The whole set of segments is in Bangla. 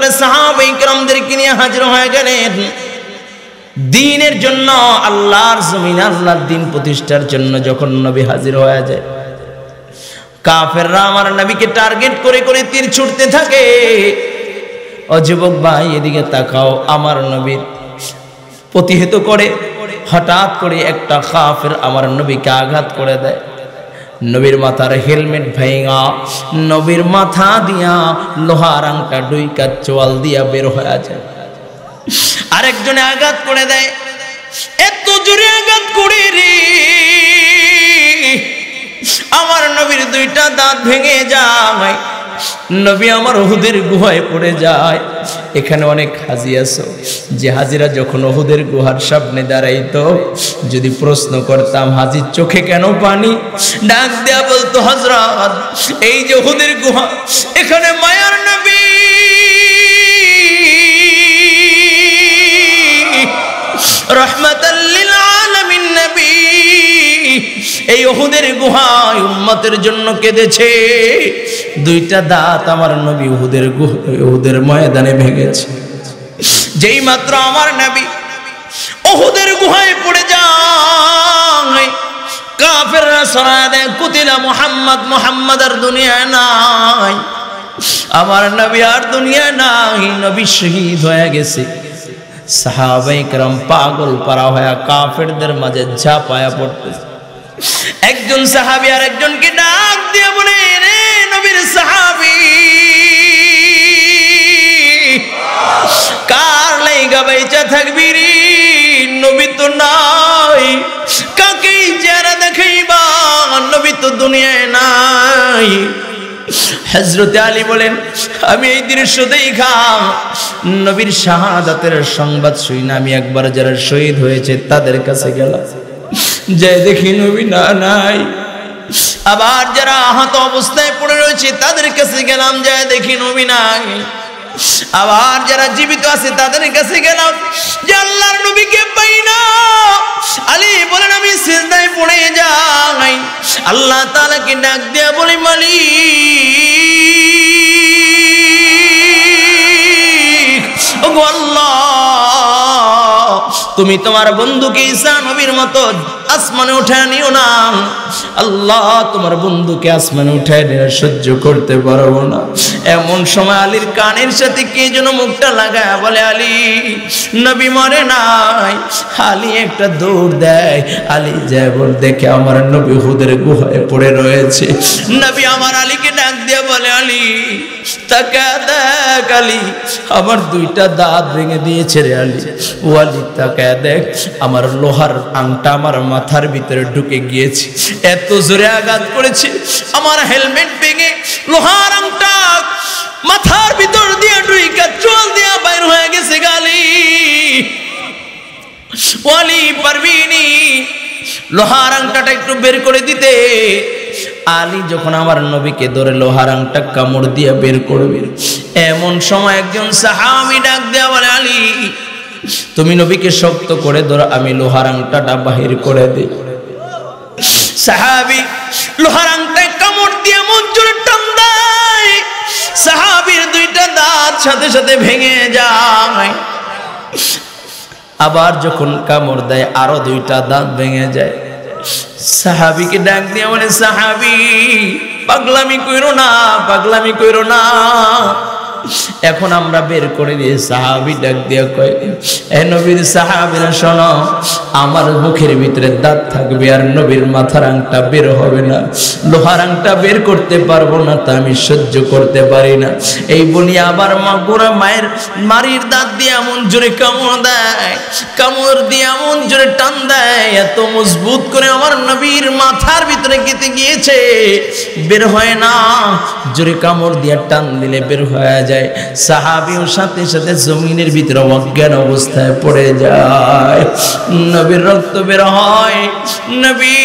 করে সাহাবায়ে কেরামদেরকে নিয়ে হাজির হয়ে গেলেন দ্বীনের জন্য। আল্লাহর জমিনে আল্লাহর দ্বীন প্রতিষ্ঠার জন্য যখন নবী হাজির হয়ে যায়, কাফেররা আমার নবীকে টার্গেট করে করে তীর ছুটতে থাকে। ও যুবক ভাই, এদিকে তাকাও। আমার নবীর প্রতিহত করে হঠাৎ করে একটা কাফের আমার নবীকে আঘাত করে দেয়। নবীর মাথার হেলমেট ভাঙা, নবীর মাথা দিয়া লোহার আংটা ডুইকা চোয়াল দিয়া বের হয়ে যায়। আরেকজনে আঘাত করে দেয়, এত জোরে আঘাত করে রে আমার নবীর দুইটা দাঁত ভেঙে যায়। নবী আমার উহুদের গুহায় পড়ে যায়। এখানে অনেক হাজি আছে, যে হাজিরা যখন উহুদের গুহার সামনে দাঁড়াইতো, যদি প্রশ্ন করতাম হাজির চোখে কেন পানি, ডাক দেয়া বলতো, হযরত এই যে উহুদের গুহা, এখানে মায়ার নবী রাহমাতাল লিল আলামিন নবী এই উহুদের গুহায় উম্মতের জন্য কেঁদেছে। দুইটা দাঁত আমার নবী উহুদের ময়দানে ভেঙেছে। যেই মাত্র আমার নবী উহুদের গুহায় পড়ে যায়, কাফেররা সরায় দেয়, কুতিলা মুহাম্মদ, মুহাম্মদ আর দুনিয়ায় নাই, আমার নবী আর দুনিয়ায় নাই, নবী শহীদ হয়ে গেছে। সাহাবায়ে কেরাম পাগল পারা হয়ে কাফেরদের মাঝে ঝাঁপায়া পড়তেছে। একজন সাহাবী আর একজনকে ডাক দিয়ে বলে, রে নবীর সাহাবী, কার লাইগা বাইচা থাকবি রে? নবী তো নাই, কাকেই চেহারা দেখাইবা? নবী তো দুনিয়ায় নাই। হযরতে আলী বলেন, আমি এই দৃশ্য দেখা নবীর শাহাদাতের সংবাদ শুনি না, আমি একবার যারা শহীদ হয়েছে তাদের কাছে গেলাম, যে দেখি নবী নাই। আবার যারা আহত অবস্থায় পড়ে রয়েছে তাদের কাছে গেলাম, যে দেখি নবী নাই। আবার যারা জীবিত আছে তাদের কাছে গেলাম, যে আল্লাহর নবীকে পাই না। আলী বলেন, আমি সিজদায় পড়ে যাই, আল্লাহ তাআলাকে ডাক দিয়া বলি, মালিক, ওগো আল্লাহ, তুমি তোমার বন্ধুকে ঈসা নবীর মতো আসমানে উঠায় নিও না। আল্লাহ, তোমার বন্ধুকে আসমানে উঠায় নিয়ে সহ্য করতে পারবো না। এমন সময় আলীর কানের সাথে কে যেন মুখটা লাগায় বলে, আলী, নবী মরে নাই। আলী একটা দৌড় দেয়, আলী যায় বল, দেখে আমার নবী উহুদের গুহায় পড়ে রয়েছে। নবী আমার আলীকে ডাক দিয়ে বলে, আলী তাকা দেখ, আলী আমার দুইটা দাঁত ভেঙে দিয়েছে রে আলী। ও আলী তাকা দেখ, আমার লোহার আংটা আমার মাথার ভিতরে ঢুকে গিয়েছে, এত জোরে আঘাত করেছে, আমার হেলমেট ভেঙে লোহার আংটা মাথার ভিতর দিয়ে ঢুইকা চোয়াল দিয়া বাইর হয়ে গেছে। গালি ওয়ালি পারবিনি লোহার আংটাটা একটু বের করে দিতে? আলী যখন আমার নবীকে ধরে লোহার আংটা কামড় দিয়ে বের করবে, এমন সময় একজন সাহাবী ডাক দেয়া বলে, আলী তুমি নবীকে শক্ত করে ধরো, আমি লোহার আংটাটা বাহির করে দিই। সাহাবী লোহার আংটায় কামড় দিয়ে মন জোরে টান দেয়, সাহাবীর দুইটা দাঁত সাথে সাথে ভেঙে যায়। আবার যখন কামড় দেয় আরো দুইটা দাঁত ভেঙে যায়। সাহাবীকে ডাক দিয়ে বলে, সাহাবী পাগলামি কইরো না, পাগলামি কইরো না, এখন আমরা বের করে দিয়ে। সাহাবী ডাক দিয়া কয়, এ নবীর সাহাবীরা শোনো, আমার মুখের ভিতরে দাঁত থাকবে আর নবীর মাথার আংটা বের হবে না, লোহার আংটা বের করতে পারবো না, তা আমি সহ্য করতে পারি না। এই বলি আবার মা গোড়া মায়ের মারির দাঁত দিয়ে এমন জোরে কামড় দেয়, কামড় দিয়ে এমন জোরে টান দেয়, এত মজবুত করে আমার নবীর মাথার ভিতরে গেঁথে গিয়েছে, বের হয় না। জোরে কামড় দিয়ে টান দিলে বের হয়ে যায়। সাহাবীও সাথে সাথে জমিনের ভিতরে অজ্ঞান অবস্থায় পড়ে যায়। নবীর রক্ত বের হয়, নবী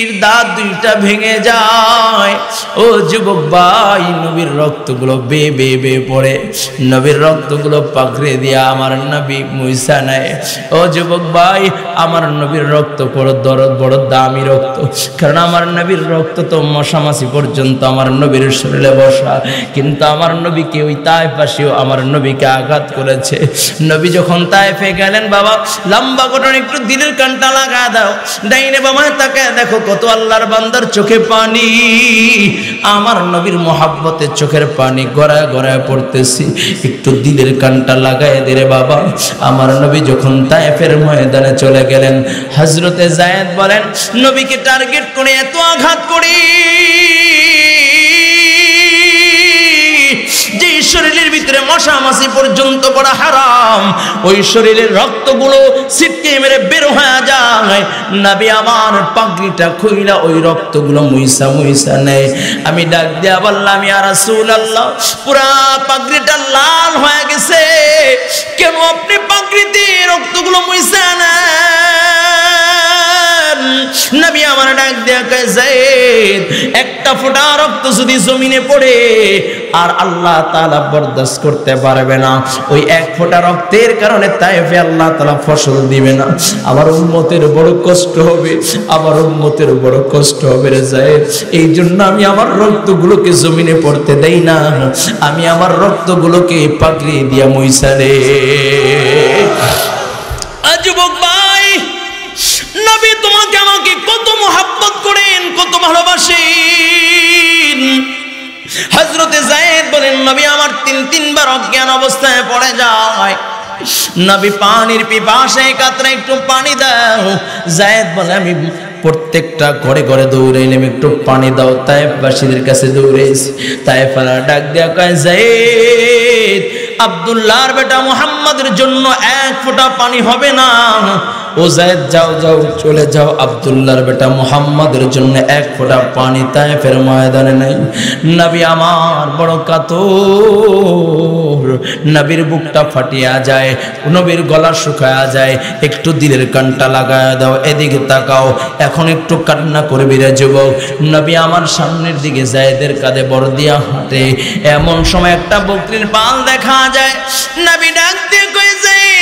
নবীর দাঁত দুইটা ভেঙে যায়। ও যুবক ভাই, নবীর রক্তগুলো বে বে বে পড়ে, নবীর রক্তগুলো পাকড়ে দিয়া আমার নবী মুইসা নেয়। ও যুবক ভাই, আমার নবীর রক্ত বড় দামি রক্ত, কারণ আমার নবীর রক্ত তো মশামাছি পর্যন্ত আমার নবীর শরীরে বসা। কিন্তু আমার নবীকে ওই তায়েফবাসীও আমার নবীকে আঘাত করেছে। নবী যখন তায়েফে গেলেন, বাবা লম্বা ঘটনা, একটু দিলের কানটা লাগা দাও, ডাইনে বামায় তাকায় দেখো কত আল্লাহর বান্দার চোখে পানি। আমার নবীর মহাব্বতে চোখের পানি গড়ায় গড়ায় পড়তেছি, একটু দিলের কানটা লাগায় দে রে বাবা। আমার নবী যখন তায়েফের ময়দানে চলে গেলেন, হযরতে যায়েদ বলেন নবীকে টার্গেট করে এত আঘাত করি যে শরীরের ভিতরে মশা মাছি পর্যন্ত পড়া হারাম, ওই শরীরের রক্তগুলো ছিটকে মেরে বের হয়ে যায়। নবী আমার পাগড়িটা খুইলা ওই রক্তগুলো মুইসা মুইসা নেয়। আমি ডাক দিয়া বললাম, ইয়া রাসূলুল্লাহ, পুরা পাগড়িটা লাল হয়ে গেছে, কেন আপনি পাগড়িতে রক্তগুলো মুইসা নেন? নবী আমার ডাক দিয়া কয়, যায়েদ, একটা ফোঁটা রক্ত যদি জমিনে পড়ে আর আল্লাহ তাআলা বরদাস্ত করতে পারবে না, ওই এক ফোঁটা রক্তের কারণে তায়েফে আল্লাহ তাআলা ফসল দিবে না। আমার উম্মতের বড় কষ্ট হবে, আমার উম্মতের বড় কষ্ট হবে রে যায়েদ। এই জন্য আমি আমার রক্তগুলোকে জমিনে পড়তে দেই না, আমি আমার রক্তগুলোকে পাগড়ি দিয়া মুইসা রে। যুবক ভাই, নবী তোমাকে আমাকে কত মোহাব্বত করেন, কত ভালোবাসেন। হযরতে যায়েদ বলেন নবী আমার তিনবার অজ্ঞান অবস্থায় পড়ে যায়। নবী পানির পিপাসায় কাতরা, একটু পানি দাও। যায়েদ বলে আমি প্রত্যেকটা ঘরে ঘরে দৌড়াইলাম, একটু পানি দাও। তায়েফবাসীদের কাছে দৌড়েছি। তায়েফারা ডাক দেয়া কয়, যায়েদ, আব্দুল্লাহর বেটা মুহাম্মাদের জন্য এক ফোঁটা পানি হবে না। ও যায়েদ, যাও যাও, চলে যাও, আব্দুল্লাহর বেটা মুহাম্মাদের জন্য এক ফোঁটা পানি তায়েফের ময়দানে নাই। নবী আমার বড় কাতর, নবীর বুকটা ফাটিয়া যায়, নবীর গলা শুকায়া যায়। একটু দিলের কানটা লাগায় দাও, এদিকে তাকাও, এখন একটু কান্না করবি রে যুবক। নবী আমার সামনের দিকে যায়েদের কাঁধে বড় দিয়া হাঁটে। এমন সময় একটা বকরির পাল দেখা যায়। নবী ডাক দিয়ে কই, যায়েদ,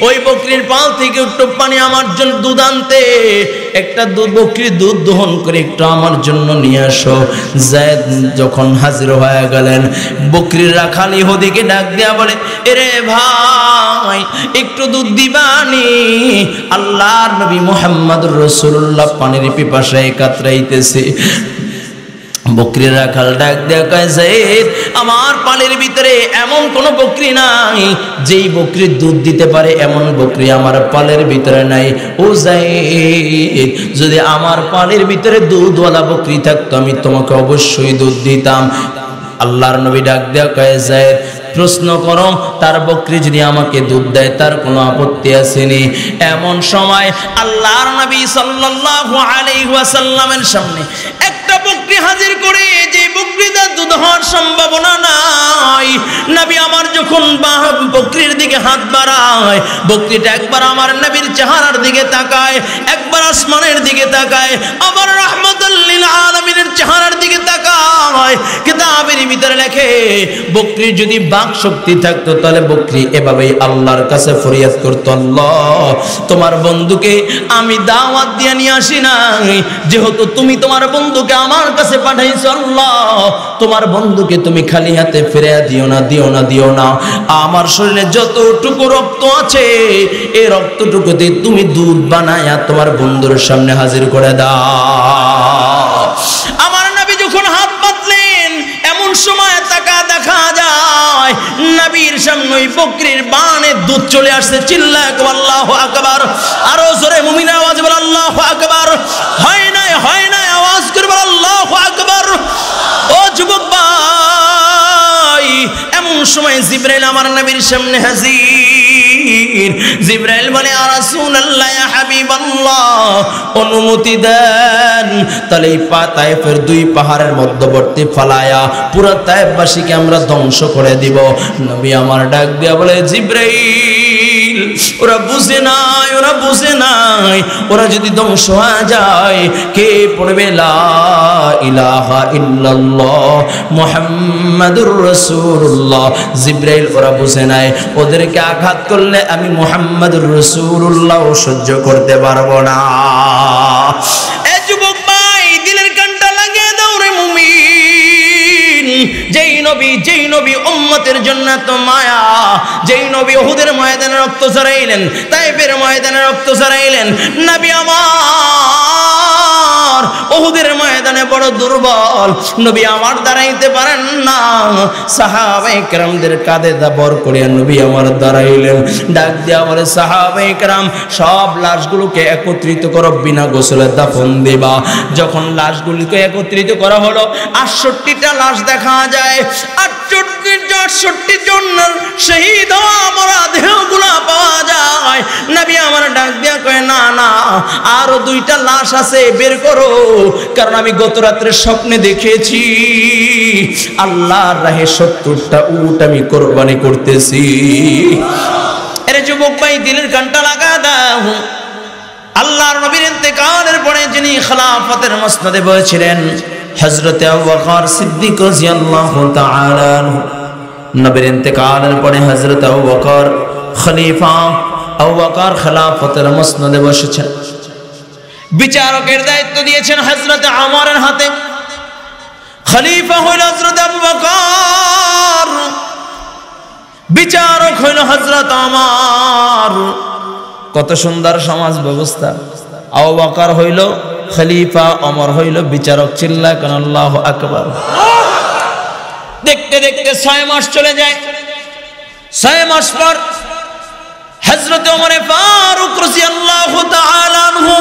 ওই বকরির পাল থেকে একটু পানি আমার জন্য, দুধ আনতে, একটা বকরির দুধ দহন করে একটু আমার জন্য নিয়ে আসো। যায়েদ যখন হাজির হয়ে গেলেন, বকরির রাখাল ইহুদিকে ডাক দেয়া বলে, এরে ভাই, একটু দুধ দিবানি? আল্লাহর নবী মুহাম্মদুর রাসূলুল্লাহ পানির পিপাসায় কাতরাইতেছে। বকরির রাখাল ডাক দেয়া কয়, যায়েদ, আমার পালের ভিতরে এমন কোন বকরি নাই যেই বকরি দুধ দিতে পারে, এমন বকরি আমার পালের ভিতরে নাই। ও যায়েদ, যদি আমার পালের ভিতরে দুধওয়ালা বকরি থাকতো আমি তোমাকে অবশ্যই দুধ দিতাম। আল্লাহর নবী ডাক দেয়া কয়, যায়েদ, প্রশ্ন করো, তার বকরি যদি আমাকে দুধ দেয় তার কোনো আপত্তি আসেনি। এমন সময় আল্লাহর নবী সাল্লাল্লাহু আলাইহি ওয়াসাল্লামের সামনে একটা বকরি হাজির করে, যে বকরিটা দুধ হওয়ার সম্ভাবনা নাই। নবী আমার যখন বকরির দিকে হাত বাড়ায়, বকরিটা একবার আমার নবীর চেহারার দিকে তাকায়, একবার আসমানের দিকে তাকায়, আবার রাহমাতুল লিল আলামিনের চেহারার দিকে তাকায়। কিতাবের ভিতরে লেখে, বকরির যদি বাক শক্তি থাকতো তাহলে বকরি এভাবেই আল্লাহর কাছে ফরিয়াদ করতো, আল্লাহ, তোমার বন্ধুকে আমি দাওয়াত দিয়ে নিয়ে আসি নাই, যেহেতু তুমি তোমার বন্ধুকে আমার কাছে পাঠাইছো, আল্লাহ, তোমার বন্ধুকে তুমি খালি হাতে ফিরে দিও না, দিও না, দিও না। আমার শরীরে যতটুকু রক্ত আছে, এই রক্তটুকু দিয়ে তুমি দুধ বানায়া তোমার বন্ধুর সামনে হাজির করে দাও। আমার নবী যখন হাত পাতলেন, এমন সময় তাকা দেখা যায় নবীর সামনে ওই বকরির বানে দুধ চলে আসছে। চিল্লায় আল্লাহু আকবার, আরো জোরে মুমিন আওয়াজে বল আল্লাহু আকবার। হয় না, হয় না, আওয়াজ করে বল আল্লাহু আকবার। ও যুবক ভাই, এমন সময় জিবরাইল আমার নবীর সামনে হাজির। গভীর। জিবরাইল বলে ইয়া রাসূলুল্লাহ ইয়া হাবিবাল্লাহ অনুমতি দেন, তাহলে এই তায়েফের দুই পাহাড়ের মধ্যবর্তী ফালায়া পুরো তায়েফবাসীকে আমরা ধ্বংস করে দিব। নবী আমার ডাক দিয়া বলে জিবরাইল ওরা বুঝে নাই, ওরা বুঝে নাই, ওরা যদি ধ্বংস হয়ে যায় কে পড়বে লা ইলাহা ইল্লাল্লাহ মুহাম্মাদুর রাসূলুল্লাহ। জিবরাইল ওরা বুঝে নাই, ওদেরকে আঘাত করলে আমি মুহাম্মাদুর রাসূলুল্লাহ সহ্য করতে পারবো না। এ যুবক ভাই দিলের কানটা লাগিয়ে দাও রে মুমিন। যেই নবী উম্মতের জন্য এত মায়া, যেই নবী উহুদের ময়দানে রক্ত ঝরাইলেন, তায়েফের ময়দানে রক্ত ঝরাইলেন, নবী আমার উহুদের ময়দানে বড় দুর্বল, নবী আমার দাঁড়াইতে পারেন না। সাহাবায়ে কেরামদের কাঁধে বর করে নবী আমার দাঁড়াইলেন। ডাক দিয়া বলে সাহাবায়ে কেরাম সব লাশগুলোকে একত্রিত করো, বিনা গোসলে দাফন দিবা। যখন লাশগুলোকে একত্রিত করা হলো 68টা লাশ দেখা যায়। 68 জন শহীদ হওয়া মরা দেহগুলো পাওয়া যায়। নবী আমার ডাক দিয়া কয় না না আরো 2টা লাশ আছে, বের করো, কারণ আমি গত রাত্রে স্বপ্নে দেখেছি আল্লাহর রাহে 70টা উট আমি কোরবানি করতেছি। এর যুবক ভাই দিলের কানটা লাগা দাও। আল্লাহর নবীর ইন্তেকালের পরে যিনি খেলাফতের মসনদে বসেছিলেন হযরত আবু বকর সিদ্দিক রাদিয়াল্লাহু তাআলা আনহু, নবীর ইন্তেকালের পরে হযরত আবু বকর খলিফা আবু বকর খেলাফতের মসনদে বসেছেন। বিচারকের দায়িত্ব দিয়েছেন হযরত ওমরের হাতে। খলিফা হইল হযরত আবু বকর, বিচারক হইল হযরত ওমর। কত সুন্দর সমাজ ব্যবস্থা। আবু বকর হইল খলিফা, ওমর হইল বিচারক। চিল্লায় কেন আল্লাহু আকবার। দেখতে দেখতে 6 মাস চলে যায়। 6 মাস পর হযরত ওমর ফারুক রাদিয়াল্লাহু তাআলা আনহু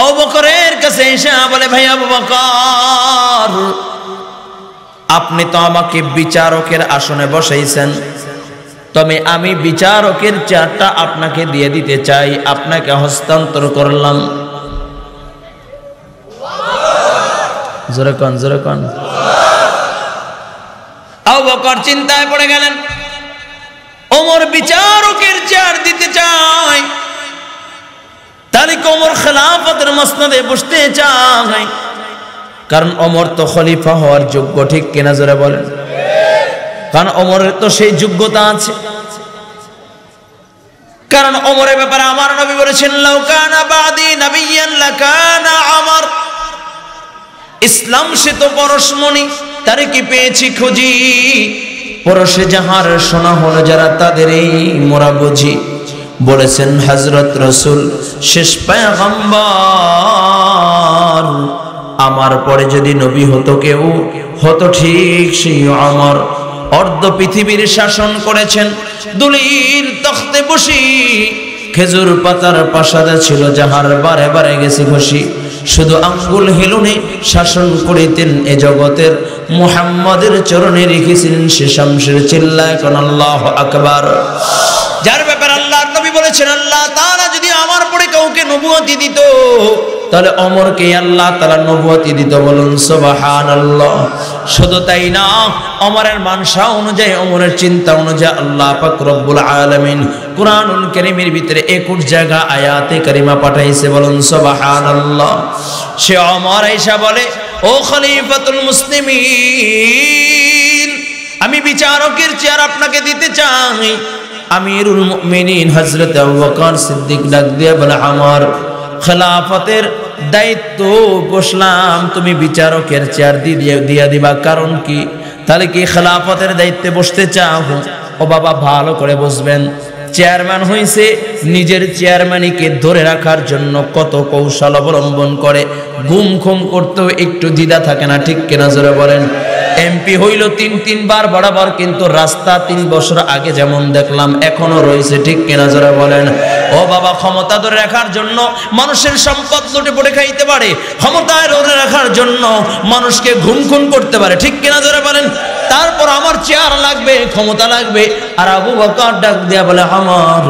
আবু বকরের কাছে এসে বলে ভাই আবু বকর আপনি তো আমাকে বিচারকের আসনে বসাইছেন, তবে আমি বিচারকের চেয়ারটা আপনাকে দিয়ে দিতে চাই, আপনাকে হস্তান্তর করলাম। জোরে কোন জোরে কোন। আবু বকর চিন্তায় পড়ে গেলেন, ওমর বিচারকের চেয়ার দিতে চায়, তাহলে ওমর খেলাফতের মসনদে বসতে চায়, কারণ ওমর তো খলিফা হওয়ার যোগ্য, ঠিক কিনা জোরে বলেন? কারণ ওমরের তো সেই যোগ্যতা আছে। কারণ ওমরের ব্যাপারে আমার নবী বলেছেন লাউ কানা বাদি নাবিয়্যান লাকানা ওমর। ইসলাম সে তো পরশমণি, তারে কি পেয়েছি খুঁজি, পরশে যাহার শোনা হলো যারা তাদেরই মোরা বুঝি। বলেছেন হযরত রাসূল শেষ পয়গম্বর, আমার পরে যদি নবী হতো কেউ হতো ঠিক সেই ওমর। অর্ধ পৃথিবীর শাসন করেছেন দুলির তখতে বসি, খেজুর পাতার প্রাসাদে ছিল যাহার বারে বারে গেছে খুশি। শুধু আঙ্গুল হেলুনে শাসন করিতেন এ জগতের, মুহাম্মাদের চরণে রেখেছিলেন সে শামসের। চিল্লায় কোন আল্লাহু আকবার। যার ব্যাপারে আল্লাহর নবী বলেছেন আল্লাহ তাআলা যদি আমার পরে কাউকে নবুয়তি দিত তাহলে ওমরকে আল্লাহ তাআলা নবুয়তি দিত। বলুন সুবহানাল্লাহ। শুধু তাই না, ওমরের মানসা অনুযায়ী, ওমরের চিন্তা অনুযায়ী আল্লাহ পাক রব্বুল আলামিন কুরআনুল কারীমের ভিতরে 21 জায়গা আয়াতে কারিমা পাঠাইছে। বলুন সুবহানাল্লাহ। সে ওমর আয়েশা বলে ও খলিফাতুল মুসলিমিন, আমি বিচারকের চেয়ার আপনাকে দিতে চাই। আমিরুল মুমিনিন হযরত আবু বকর সিদ্দিক ডাক দিয়ে বলে আমার খেলাফতের দায়িত্ব বসলাম, তুমি বিচারকের চেয়ার দিয়ে দিবা। কারণ কি? তাহলে কি খেলাফতের দায়িত্বে বসতে চাও? ও বাবা ভালো করে বসবেন। চেয়ারম্যান হইছে নিজের চেয়ারম্যানিকে ধরে রাখার জন্য কত কৌশল অবলম্বন করে, গুম খুম করতেও একটু দ্বিধা থাকে না, ঠিক কিনা জোরে বলেন? এমপি হইল 3-3 বার বরাবর, কিন্তু রাস্তা 3 বছর আগে যেমন দেখলাম এখনো রয়েছে, ঠিক কিনা জোরে বলেন? ও বাবা ক্ষমতা ধরে রাখার জন্য মানুষের সম্পদ লুটে পড়ে খাইতে পারে, ক্ষমতায় ধরে রাখার জন্য মানুষকে ঘুম খুন করতে পারে, ঠিক কিনা জোরে বলেন? তারপর আমার চেয়ার লাগবে, ক্ষমতা লাগবে। আর আবু বকর ডাক দিয়া বলে, আমার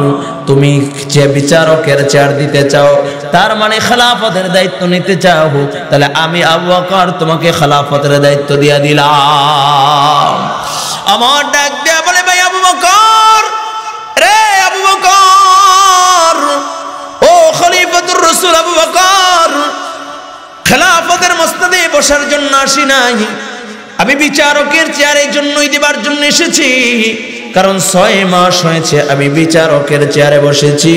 তুমি যে বিচারকের চেয়ার দিতে চাও, তার মানে খেলাফতের দায়িত্ব নিতে চাও, তাহলে আমি আবু বকর তোমাকে খেলাফতের দায়িত্ব দিয়া দিলাম। আমার ডাক দিয়া বলে, ভাই আবু বকর, রে আবু বকর, ও খলিফাতুর রাসূল আবু বকর, খেলাফতের মসনদে বসার জন্য আসি নাই, আমি বিচারকের চেয়ারে জন্যই দিবার জন্য এসেছি। কারণ 6 মাস হয়েছে আমি বিচারকের চেয়ারে বসেছি,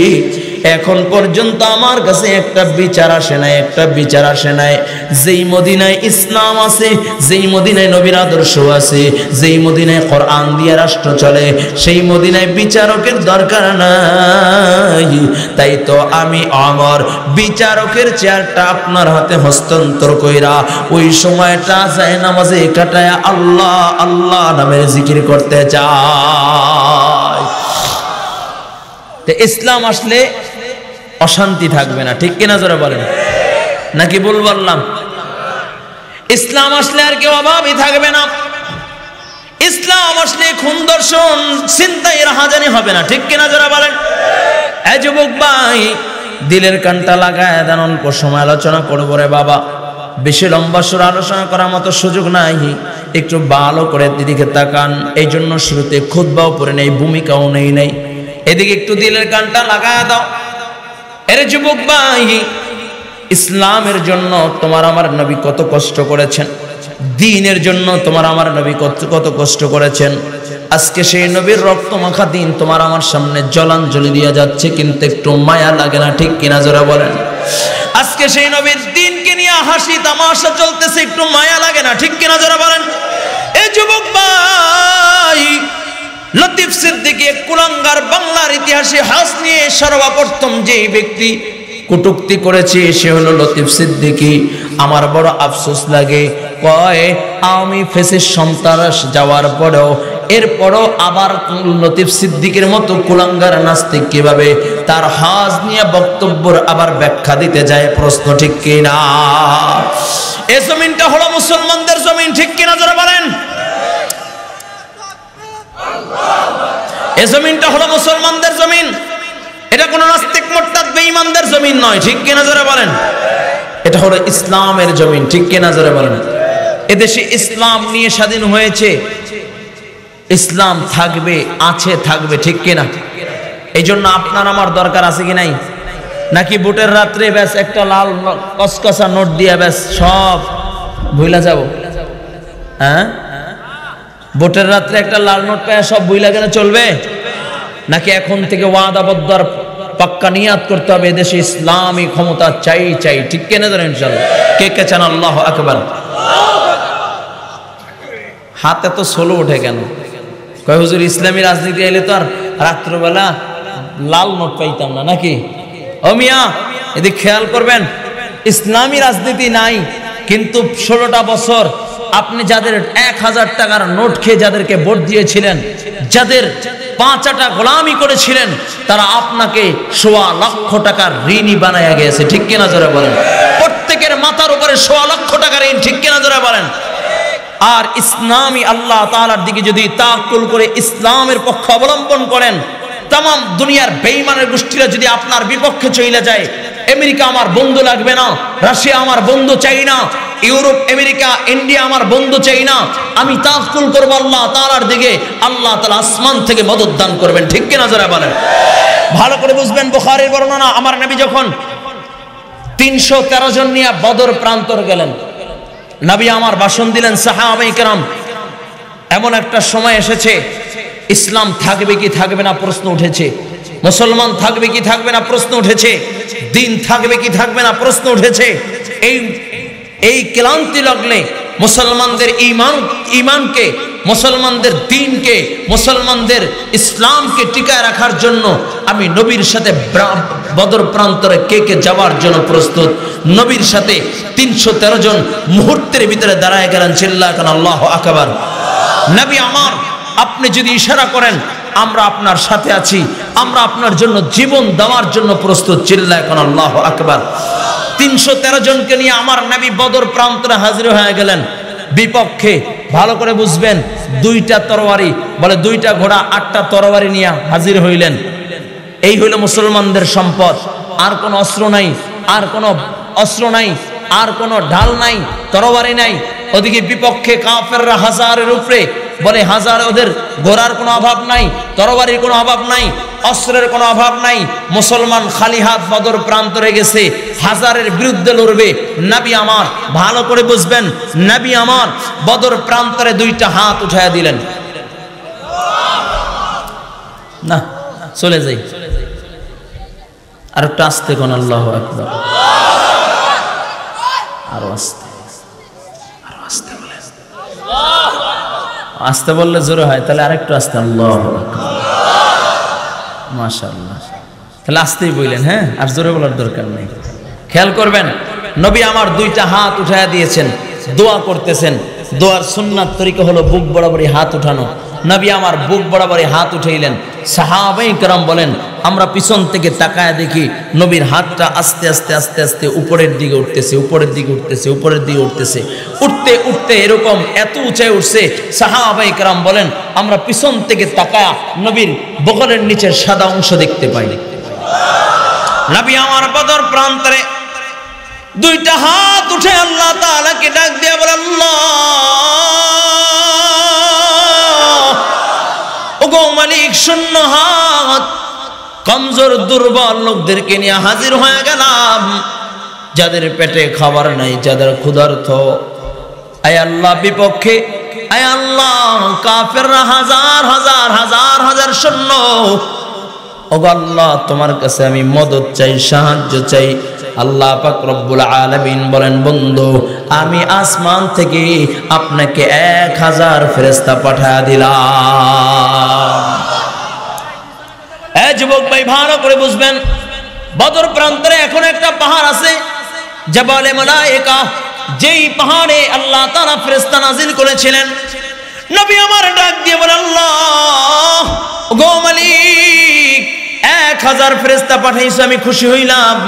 এখন পর্যন্ত আমার কাছে একটা বিচার আসে নাই, একটা বিচার আসে নাই। যেই মদিনায় ইসলাম আছে, যেই মদিনায় নবীর আদর্শ আছে, যেই মদিনায় কোরআন দিয়ে রাষ্ট্র চলে, সেই মদিনায় বিচারকের দরকার নাই। তাই তো আমি আমার বিচারকের চেয়ারটা আপনার হাতে হস্তান্তর কইরা ওই সময়টা যায় নামাজে কাটায় আল্লাহ আল্লাহ নামের জিকির করতে চাই। তো ইসলাম আসলে অশান্তি থাকবে না, ঠিক কিনা জোরে বলেন, নাকি ভুল বললাম? ইসলাম আসলে আর কেউ অভাবই থাকবে না। ইসলাম আসলে খুন দর্শন চিন্তাই রাহাজানি হবে না, ঠিক কিনা জোরে বলেন? এই যুবক ভাই, দিলের কানটা লাগায় দেন, অল্প সময় আলোচনা করবো রে বাবা, বেশি লম্বা সুর আলোচনা করার মতো সুযোগ নাই, একটু ভালো করে দিদিকে তাকান। এই জন্য শুরুতে খুতবাও পড়ে নেই, ভূমিকাও নেই, এদিকে একটু দিলের কানটা লাগায় দাও। এর যুবক ভাই, ইসলামের জন্য তোমার আমার নবী কত কষ্ট করেছেন, দ্বীনের জন্য তোমার আমার নবী কত কষ্ট করেছেন। আজকে সেই নবীর রক্ত মাখা দিন তোমার আমার সামনে জলাঞ্জলি দিয়ে যাচ্ছে, কিন্তু একটু মায়া লাগে না, ঠিক কিনা জোরে বলেন? আজকে সেই নবীর দ্বীনকে নিয়ে হাসি তামাশা চলতেছে, একটু মায়া লাগে না, ঠিক কিনা জোরে বলেন? এই যুবক ভাই, লতিফ সিদ্দিকী কুলাঙ্গার বাংলার ইতিহাসে হাস নিয়ে সর্বপ্রথম যে ব্যক্তি কটূক্তি করেছে সে হলো লতিফ সিদ্দিকী। আমার বড় আফসোস লাগে, কয় আমি ফেসের সন্ত্রাস যাওয়ার পরেও এরপরও আবার লতিফ সিদ্দিকীর মতো কুলাঙ্গার নাস্তিক কিভাবে তার হাজ নিয়ে বক্তব্যের আবার ব্যাখ্যা দিতে যায়, প্রশ্ন ঠিক কিনা? এই জমিনটা হলো মুসলমানদের জমিন, ঠিক কিনা যারা বলেন? এই জমিনটা হলো মুসলমানদের জমিন, এটা কোনো নাস্তিক মুরতাদ বেঈমানদের জমিন নয়, ঠিক কিনা যারা বলেন? এটা হলো ইসলামের জমিন, ঠিক কিনা যারা বলেন? এদেশে ইসলাম নিয়ে স্বাধীন হয়েছে, ইসলাম থাকবে, আছে, থাকবে, ঠিক কিনা? এই জন্য আপনার আমার দরকার আছে কি নাই? নাকি ভোটের রাত্রে ব্যাস একটা লাল কসকসা নোট দিয়ে ব্যাস সব ভুইলা যাব? হ্যাঁ, ভোটের রাত্রে একটা লাল নোট পায় সব ভুইলা গেলে চলবে? নাকি এখন থেকে ওয়াদাবদ্ধ আর পাক্কা নিয়াত করতে হবে এদেশে ইসলামী ক্ষমতা চাই চাই, ঠিক কিনা ধরেন? ইনশাআল্লাহ। কে কে চান? আল্লাহু আকবার। হাতে তো সোলো ওঠে কেন? কয় হুজুর ইসলামী রাজনীতি এলে তো আর রাত্রবেলা লাল নোট পাইতাম না, নাকি? ও মিয়া, এদিকে খেয়াল করবেন, ইসলামী রাজনীতি নাই, কিন্তু 16টা বছর আপনি যাদের 1000 টাকার নোট খেয়ে যাদেরকে ভোট দিয়েছিলেন, যাদের 5 আটা গোলামি করেছিলেন, তারা আপনাকে 1.25 লক্ষ টাকার ঋণী বানায়া গেছে, ঠিক কিনা জোরে বলেন? প্রত্যেকের মাথার উপরে 1.25 লক্ষ টাকার ঋণ, ঠিক কিনা জোরে বলেন? আর ইসলামী আল্লাহ তাআলার দিকে যদি তাওয়াক্কুল করে ইসলামের পক্ষ অবলম্বন করেন, তাম দুনিয়ার বেঈমানের গোষ্ঠীরা যদি আপনার বিপক্ষে চলে যায়, আমেরিকা আমার বন্ধু লাগবে না, রাশিয়া আমার বন্ধু চাই না, ইউরোপ, আমেরিকা, ইন্ডিয়া আমার বন্ধু চাই না, আমি তাওয়াক্কুল করব আল্লাহ তাআলার দিকে, আল্লাহ তাআলা আসমান থেকে মদদ দান করবেন, ঠিক কিনা যারা বলেন? ভালো করে বুঝবেন, বুখারীর বর্ণনা, আমার নবী যখন 313 জন নিয়ে বদর প্রান্তর গেলেন, নবী আমার ভাষণ দিলেন, সাহাবায়ে কেরাম, এমন একটা সময় এসেছে ইসলাম থাকবে কি থাকবে না প্রশ্ন উঠেছে, মুসলমান থাকবে কি থাকবে না প্রশ্ন উঠেছে, দিন থাকবে কি থাকবে না প্রশ্ন উঠেছে। এই ক্লান্তি লগ্নে মুসলমানদের ঈমানকে, মুসলমানদের দ্বীনকে, মুসলমানদের ইসলামকে টিকায় রাখার জন্য আমি নবীর সাথে বদর প্রান্তরে কে কে যাওয়ার জন্য প্রস্তুত? নবীর সাথে 313 জন মুহূর্তের ভিতরে দাঁড়ায় গেলেন, চিল্লায় কেন আল্লাহু আকবার। নবী আমার, আপনি যদি ইশারা করেন আমরা আপনার সাথে আছি, আমরা আপনার জন্য জীবন দেওয়ার জন্য প্রস্তুত, চিল্লায় কেন আল্লাহু আকবার। 313 জনকে নিয়ে আমার নবী বদর প্রান্তরে হাজির হয়ে গেলেন। বিপক্ষে ভালো করে বুঝবেন, দুইটা তরবারি বলে, দুইটা ঘোড়া 8টা তরবারি নিয়ে হাজির হইলেন। এই হইল মুসলমানদের সম্পদ। আর কোনো অস্ত্র নাই, আর কোনো অস্ত্র নাই, আর কোনো ঢাল নাই, তরবারি নাই। ওদিকে বিপক্ষে কাফেররা হাজারের উপরে, বলে হাজার, ওদের ঘোড়ার কোনো অভাব নাই, তরবারির কোনো অভাব নাই, অস্ত্রের কোনো অভাব নাই। মুসলমান খালি হাত বদর প্রান্তরে গেছে, হাজারের বিরুদ্ধে লড়বে। নবী আমার, ভালো করে বুঝবেন, নবী আমার বদর প্রান্তরে দুইটা হাত উঠাইয়া দিলেন। না চলে যাই, আর একটু আস্তে কোন, আল্লাহু আকবার, আরো আস্তে, আরো আস্তে বলেন। আস্তে বললে জোরে হয়, তাহলে আরেকটু আস্তে, আল্লাহু আকবার, মাশাআল্লাহ। তাহলে আস্তেই বললেন, হ্যাঁ, আর জোরে বলার দরকার নেই। খেয়াল করবেন, নবী আমার দুইটা হাত উঠাইয়া দিয়েছেন, দোয়া করতেছেন। দোয়ার সুন্নাত তরিকা হলো বুক বরাবরই হাত উঠানো। নবী আমার বুক বরাবরই হাত উঠাইলেন। সাহাবায়ে কেরাম বলেন, আমরা পিছন থেকে তাকায় দেখি নবীর হাতটা আস্তে আস্তে আস্তে আস্তে উপরের দিকে উঠতেছে, উপরের দিকে উঠতেছে, উপরের দিকে উঠতেছে, উঠতে উঠতে এরকম এত উঁচায় উঠছে। সাহাবায়ে কেরাম বলেন, আমরা পিছন থেকে তাকায় নবীর বগলের নিচের সাদা অংশ দেখতে পাই। নবী আমার বদর প্রান্তরে দুইটা হাত উঠে আল্লাহ তাআলাকে ডাক দিয়ে বলে, আল্লাহ ওগো মালিক, শূন্য হাত কমজোর দুর্বল লোকদেরকে নিয়ে হাজির হয়ে গেলাম, যাদের পেটে খাবার নাই, যাদের ক্ষুধার্ত। আয় আল্লাহ বিপক্ষে, আয় আল্লাহ কাফেররা হাজার হাজার হাজার হাজার সৈন্য। ওগো আল্লাহ, তোমার কাছে আমি মদদ চাই, সাহায্য চাই। আল্লাহ পাক রব্বুল আলামিন বলেন, বন্ধু আমি আসমান থেকে আপনাকে 1000 ফেরেশতা পাঠিয়ে দিলাম। এই যুবক ভাই, ভালো করে বুঝবেন, বদর প্রান্তরে এখন একটা পাহাড় আছে, জাবালে মালায়েকা। যেই পাহাড়ে আল্লাহ তাআলা ফেরেশতা নাজিল করেছিলেন। নবী আমার ডাক দিয়ে বলেন, আল্লাহ গো মালিক, 1000 ফেরেশতা পাঠাইছো, আমি খুশি হইলাম,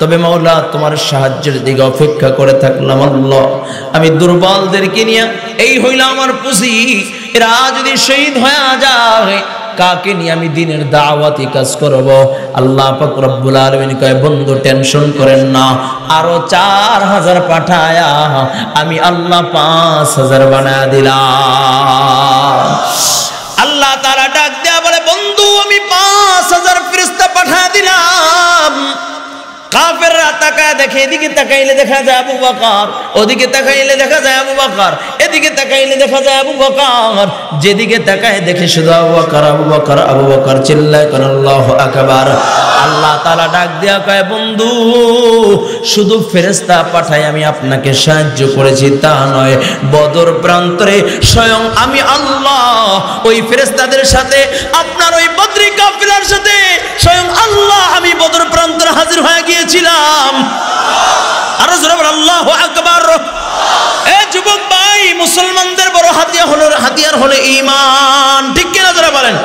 তবে মাওলা তোমার সাহায্যের দিকে অপেক্ষা করে থাকলাম। আল্লাহ আমি দুর্বলদেরকে নিয়ে, এই হইল আমার পুঁজি, এরা যদি শহীদ হয়ে যায়, কাকে নিয়ে আমি দিনের দাওয়াতি কাজ করব? আল্লাহ পাক রব্বুল আলামিন কয়, বন্ধু টেনশন করেন না, আরো 4000 পাঠায়া আমি আল্লাহ 5000 বানায়া দিলাম। আল্লাহ তাআলা ডাক দেয়া বলে, বন্ধু আমি 5000 ফেরেশতা পাঠায়া দিলাম। কাফেররা তাকায় দেখে, এদিকে তাকাইলে দেখা যায় আবু বকর, ওদিকে তাকাইলে দেখা যায় আবু বকর, এদিকে তাকাইলে দেখা যায় আবু বকর, যেদিকে তাকায় দেখে শুধু আবু বকর, আবু বকর, আবু বকর। চিল্লায় কোন আল্লাহু আকবার। আল্লাহ তাআলা ডাক দিয়া কয়, বন্ধু শুধু ফেরেশতা পাঠাই আমি আপনাকে সাহায্য করেছি তা নয়, বদর প্রান্তরে স্বয়ং আমি আল্লাহ ওই ফেরেশতাদের সাথে, আপনার ওই বদরি কাফিলার সাথে স্বয়ং আল্লাহ আমি বদর প্রান্তরে হাজির হয়ে গিয়েছিলাম। আরো জোরে বল আল্লাহু আকবার। এই যুবক ভাই, মুসলমানদের বড় হাতিয়ার হলো ঈমান, ঠিক কিনা জোরে বলেন।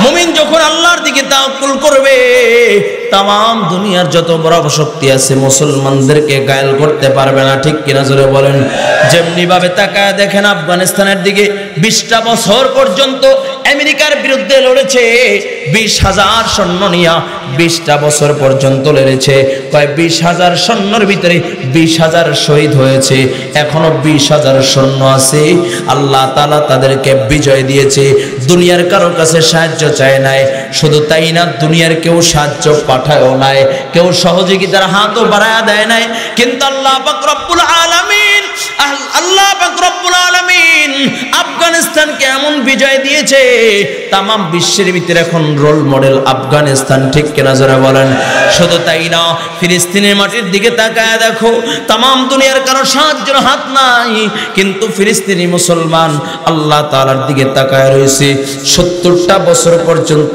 মুমিন যখন আল্লাহর দিকে তাওয়াক্কুল করবে, তাম দুনিয়ার যত বড় শক্তি আছে মুসলমানদেরকে গায়েল করতে পারবে না, ঠিক কিনা জোরে বলেন। যেমনি ভাবে তাকায় দেখেন আফগানিস্তানের দিকে, 20টা বছর পর্যন্ত আমেরিকার বিরুদ্ধে লড়েছে, 20,000 সৈন্য নিয়ে 20টা বছর পর্যন্ত লড়েছে। কয় 20,000 সৈন্যর ভিতরে 20,000 শহীদ হয়েছে, এখনো 20,000 সৈন্য আছে। আল্লাহ তাআলা তাদেরকে বিজয় দিয়েছে, দুনিয়ার কারো কাছে সাহায্য চায় নাই। শুধু তাই না, দুনিয়ার কেউ সাহায্য পাঠায়ও নাই, কেউ সহযোগিতার হাতও বাড়ায়া দেয় নাই। কিন্তু আল্লাহ পাক রব্বুল আলামিন, আল্লাহ পাক রব্বুল আলামিন আফগানিস্তানকে এমন বিজয় দিয়েছে, তাম বিশ্বের ভিতরে এখন রোল মডেল আফগানিস্তান, ঠিক কিনা জোরে বলেন। শুধু তাই না, ফিলিস্তিনের মাটির দিকে তাকায় দেখো, তাম দুনিয়ার কারো সাহায্যের হাত নাই, কিন্তু ফিলিস্তিনি মুসলমান আল্লাহ তাআলার দিকে তাকায় রয়েছে। 70টা বছর পর্যন্ত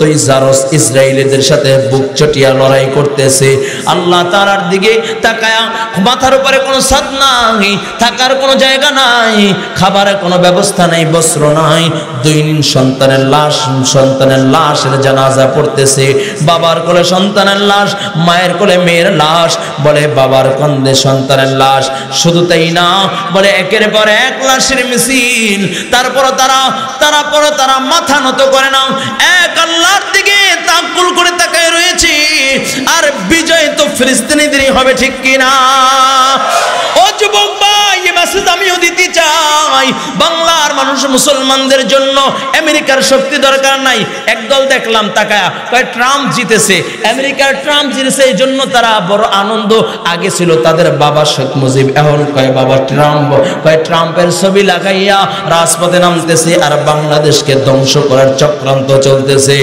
ইসরায়েলিদের সাথে বুক চটিয়া লড়াই করতেছে। আল্লাহ তাআলার দিকে তাকায়া, মাথার উপরে কোনো ছাদ নাই, থাকার কোনো জায়গা নাই, খাবারের কোনো ব্যবস্থা নাই, বস্ত্র নাই, দুই সন্তানের লাশের জানাজা পড়তেছে। বাবার কোলে সন্তানের লাশ, মায়ের কোলে মেয়ের লাশ। বলে বাবার কন্দে সন্তানের লাশ। শুধু তাই না, বলে একের পর এক লাশের মিছিল। তারপর তারা মাথা নত করে না, এক আল্লাহর দিকে তাকুল করে তাকায় রয়েছে। আর বিজয় তো ফিলিস্তিনিদেরই হবে, ঠিক কিনা? ও যুবক ভাই, এই মেসেজ আমিও দিতে চাই। বাংলার মানুষ মুসলমানদের জন্য আমেরিকার শক্তি দরকার নাই। একদল দেখলাম তাকায়া কয় ট্রাম্প জিতেছে, আমেরিকার ট্রাম্প জিতেছে, এই জন্য তারা বড় আনন্দ। আগে ছিল তাদের বাবা শেখ মুজিব, এখন কয় বাবা ট্রাম্প। কয় ট্রাম্পের ছবি লাগাইয়া রাজপথে নামতেছে আর বাংলাদেশকে ধ্বংস করার চক্রান্ত চলতেছে।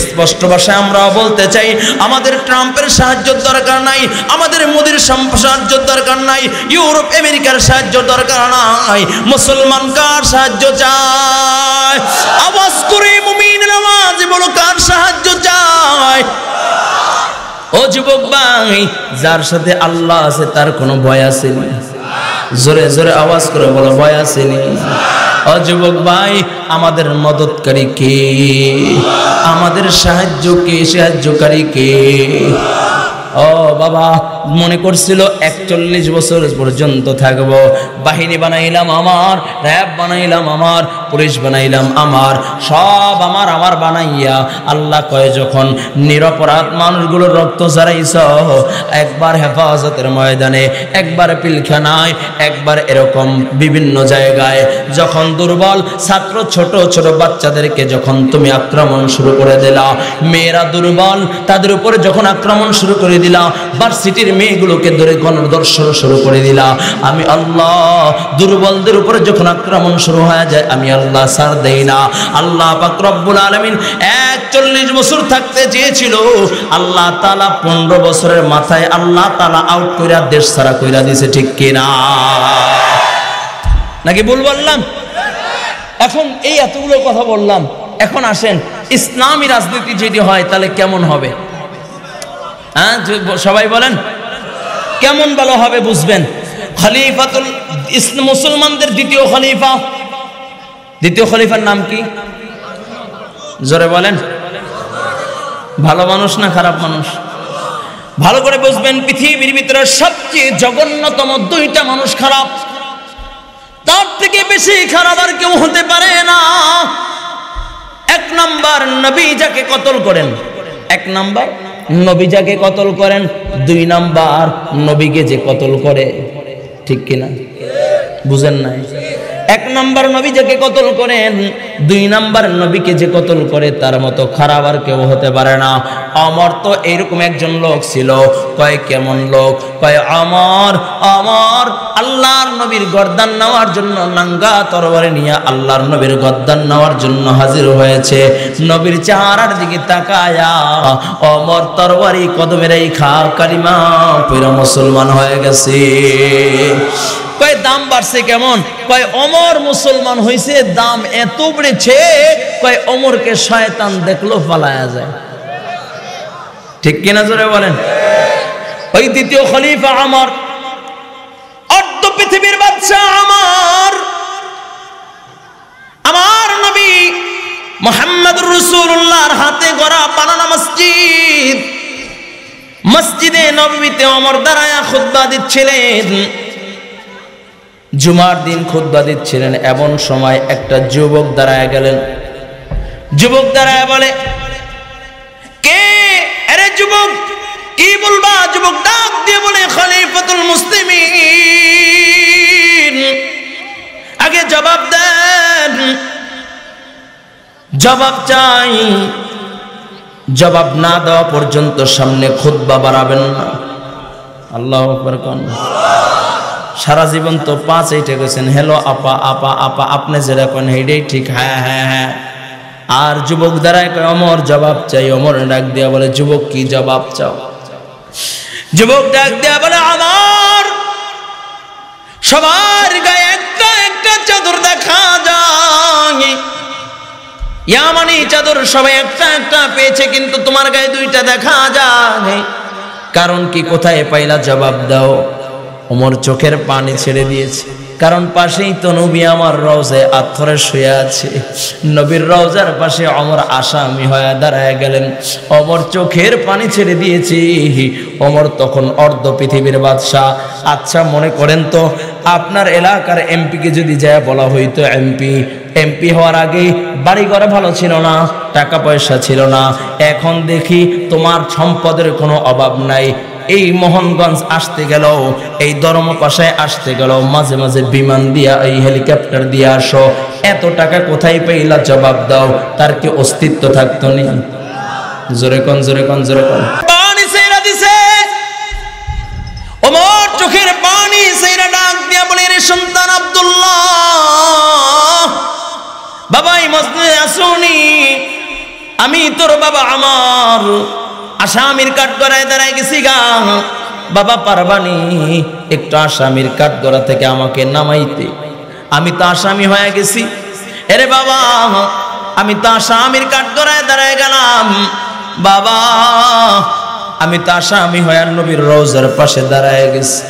স্পষ্ট ভাষায় আমরা বলতে চাই, আমাদের ট্রাম্পের সাহায্য দরকার নাই, আমাদের মোদির সাহায্য দরকার নাই, ইউরোপ আমেরিকার সাহায্য দরকার নাই। মুসলমান কার সাহায্য চায়? আওয়াজ করে মুমিনের আওয়াজ বলো, কার সাহায্য চায়? ও যুবক ভাই, যার সাথে আল্লাহ আছে তার কোনো ভয় আছে না? জোরে জোরে আওয়াজ করে বলো, ভয় আছে নি? ও যুবক ভাই, আমাদের মদতকারী কে? আমাদের সাহায্যকারী কে? ও বাবা, মনে করছিল 41 বছর পর্যন্ত থাকবো, বাহিনী বানাইলাম আমার, র‍্যাব বানাইলাম আমার, পুলিশ বানাইলাম আমার, সব আমার বানাইয়া আল্লাহ কয় যখন নিরপরাধ মানুষগুলোর রক্ত ঝরাইছ, একবার হেফাজতের ময়দানে, একবার পিলখানায়, একবার এরকম বিভিন্ন জায়গায়, যখন দুর্বল ছাত্র ছোট ছোট বাচ্চাদেরকে যখন তুমি আক্রমণ শুরু করে দিলা, মেয়েরা দুর্বল তাদের উপরে যখন আক্রমণ শুরু করে দিলা, ভার্সিটির মেয়েগুলোকে ধরে গণধর্ষণ শুরু করে দিলা, আমি আল্লাহ দুর্বলদের উপরে যখন আক্রমণ শুরু হয়ে যায়, আমি আল্লাহ ছাড় দেই না। আল্লাহ পাক রব্বুল আলামিন 41 বছর থাকতে চেয়েছিল, আল্লাহ তাআলা 15 বছরের মাথায় আল্লাহ তাআলা আউট কইরা দেশ ছাড়া কইরা দিয়েছে, ঠিক কিনা? নাকি ভুল বললাম? এখন এই এতগুলো কথা বললাম, এখন আসেন ইসলামী রাজনীতি যদি হয় তাহলে কেমন হবে? হ্যাঁ, সবাই বলেন কেমন ভালো হবে, বুঝবেন। খলিফাতুল ইসলাম, মুসলমানদের দ্বিতীয় খলিফার নাম কি? জোরে বলেন। ভালো মানুষ না খারাপ মানুষ? ভালো করে বুঝবেন, পৃথিবীর ভিতরে সবচেয়ে জঘন্যতম 2টা মানুষ খারাপ, তার থেকে বেশি খারাপ আর কেউ হতে পারে না। 1 নাম্বার নবী যাকে কতল করেন, 1 নাম্বার নবী যাকে কতল করেন, 2 নাম্বার নবীকে যে কতল করে, ঠিক কিনা? বুঝেন নাই? 1 নাম্বার নবী যাকে কতল করেন, 2 নাম্বার নবীকে যে কতল করে, তার মতো খারাপ আর কেউ হতে পারে না। আমার তো এরকম একজন লোক ছিল। কয় কেমন লোক? কয় আমার আল্লাহর নবীর গর্দান নেওয়ার জন্য নাঙ্গা তরবারি নিয়ে আল্লাহর নবীর গর্দান নেওয়ার জন্য হাজির হয়েছে। নবীর চেহারার দিকে তাকায়া ওমর তরবারি কদমে রেখা কালিমা পড়ে মুসলমান হয়ে গেছে। কয় দাম বাড়ছে কেমন? কয় ওমর মুসলমান হইছে, দাম এত বেড়েছে, কয় ওমরকে শয়তান দেখলো পালায়া যায়, ঠিক কিনা? জোরে বলেন। ওই দ্বিতীয় খলিফা আমার, অর্ধ পৃথিবীর বাদশা আমার নবী মুহাম্মদুর রাসূলুল্লাহর হাতে গড়া বানানো মসজিদে নববীতে ওমর দাঁড়ায়া খুতবা দিচ্ছিলেন। জুমার দিন খুতবা দিচ্ছিলেন, এমন সময় একটা যুবক দাঁড়ায় গেলেন। যুবক দাঁড়ায় বলে, কে? আরে যুবক, কি বলবা? যুবক ডাক দিয়ে বলে, খলিফাতুল মুসলিমিন। আগে জবাব দেন, জবাব চাই। জবাব না দেওয়া পর্যন্ত সামনে খুতবা বাড়াবেন না। আল্লাহু আকবার কোন? সারা জীবন তো 5 এইটা গেছেন, হ্যালো আপা আপা আপা, আপনি যেটা কোন হেডেই ঠিক, হ্যাঁ হ্যাঁ হ্যাঁ। আর যুবক দ্বারাই কয় ওমর জবাব চাই। ওমর ডাক দিয়া বলে, যুবক কি জবাব চাও? যুবক ডাক দিয়া বলে, আমার সবার গায়ে একটা একটা চাদর দেখা যায়, ইয়ামানি চাদর সবাই একটা একটা পেয়েছে, কিন্তু তোমার গায়ে 2টা দেখা যায়, কারণ কি? কোথায় পাইলা? জবাব দাও। ওমর চোখের পানি ছেড়ে দিয়েছে। কারণ পাশেই তো নবী আমার রওজায় আত্মরে শুয়ে আছে। নবীর রওজার পাশে ওমর আসামি হয়ে দাঁড়ায় গেলেন। ওমর চোখের পানি ছেড়ে দিয়েছে। ওমর তখন অর্ধ পৃথিবীর বাদশাহ। আচ্ছা মনে করেন তো, আপনার এলাকার এমপিকে যদি যায় বলা হইতো এমপি হওয়ার আগে বাড়ি ঘরে ভালো ছিল না, টাকা পয়সা ছিল না, এখন দেখি তোমার সম্পদের কোনো অভাব নাই, এই মোহনগঞ্জ আসতে গেল, এই ধর্মপাশায় আসতে গেল, মাঝে মাঝে বিমান দিয়া এই হেলিকপ্টার দিয়ে আসো, এত টাকা কোথায় পেইলা জবাব দাও, তার কি অস্তিত্ব থাকতো নি? জোরে কোন, জোরে কোন, জোরে কোন। পানি ছেড়ে দিছে ওমর, চোখের পানি ছেড়ে ডাক দিয়া বলে, রে সন্তান আব্দুল্লাহ, বাবাই মসজিদে আসুনি, আমি তোর বাবা, আমার আসামির কাঠগড়ায় দাঁড়ায় গেছি গা, বাবা পারবানি একটু আসামির কাঠগড়া থেকে আমাকে নামাইতে? আমি তো আসামি হয়ে গেছি। এরে বাবা, আমি তো আসামির কাঠগড়ায় দাঁড়ায় গেলাম, বাবা আমি তো আসামি হয়ে নবীর রওজার পাশে দাঁড়ায় গেছি,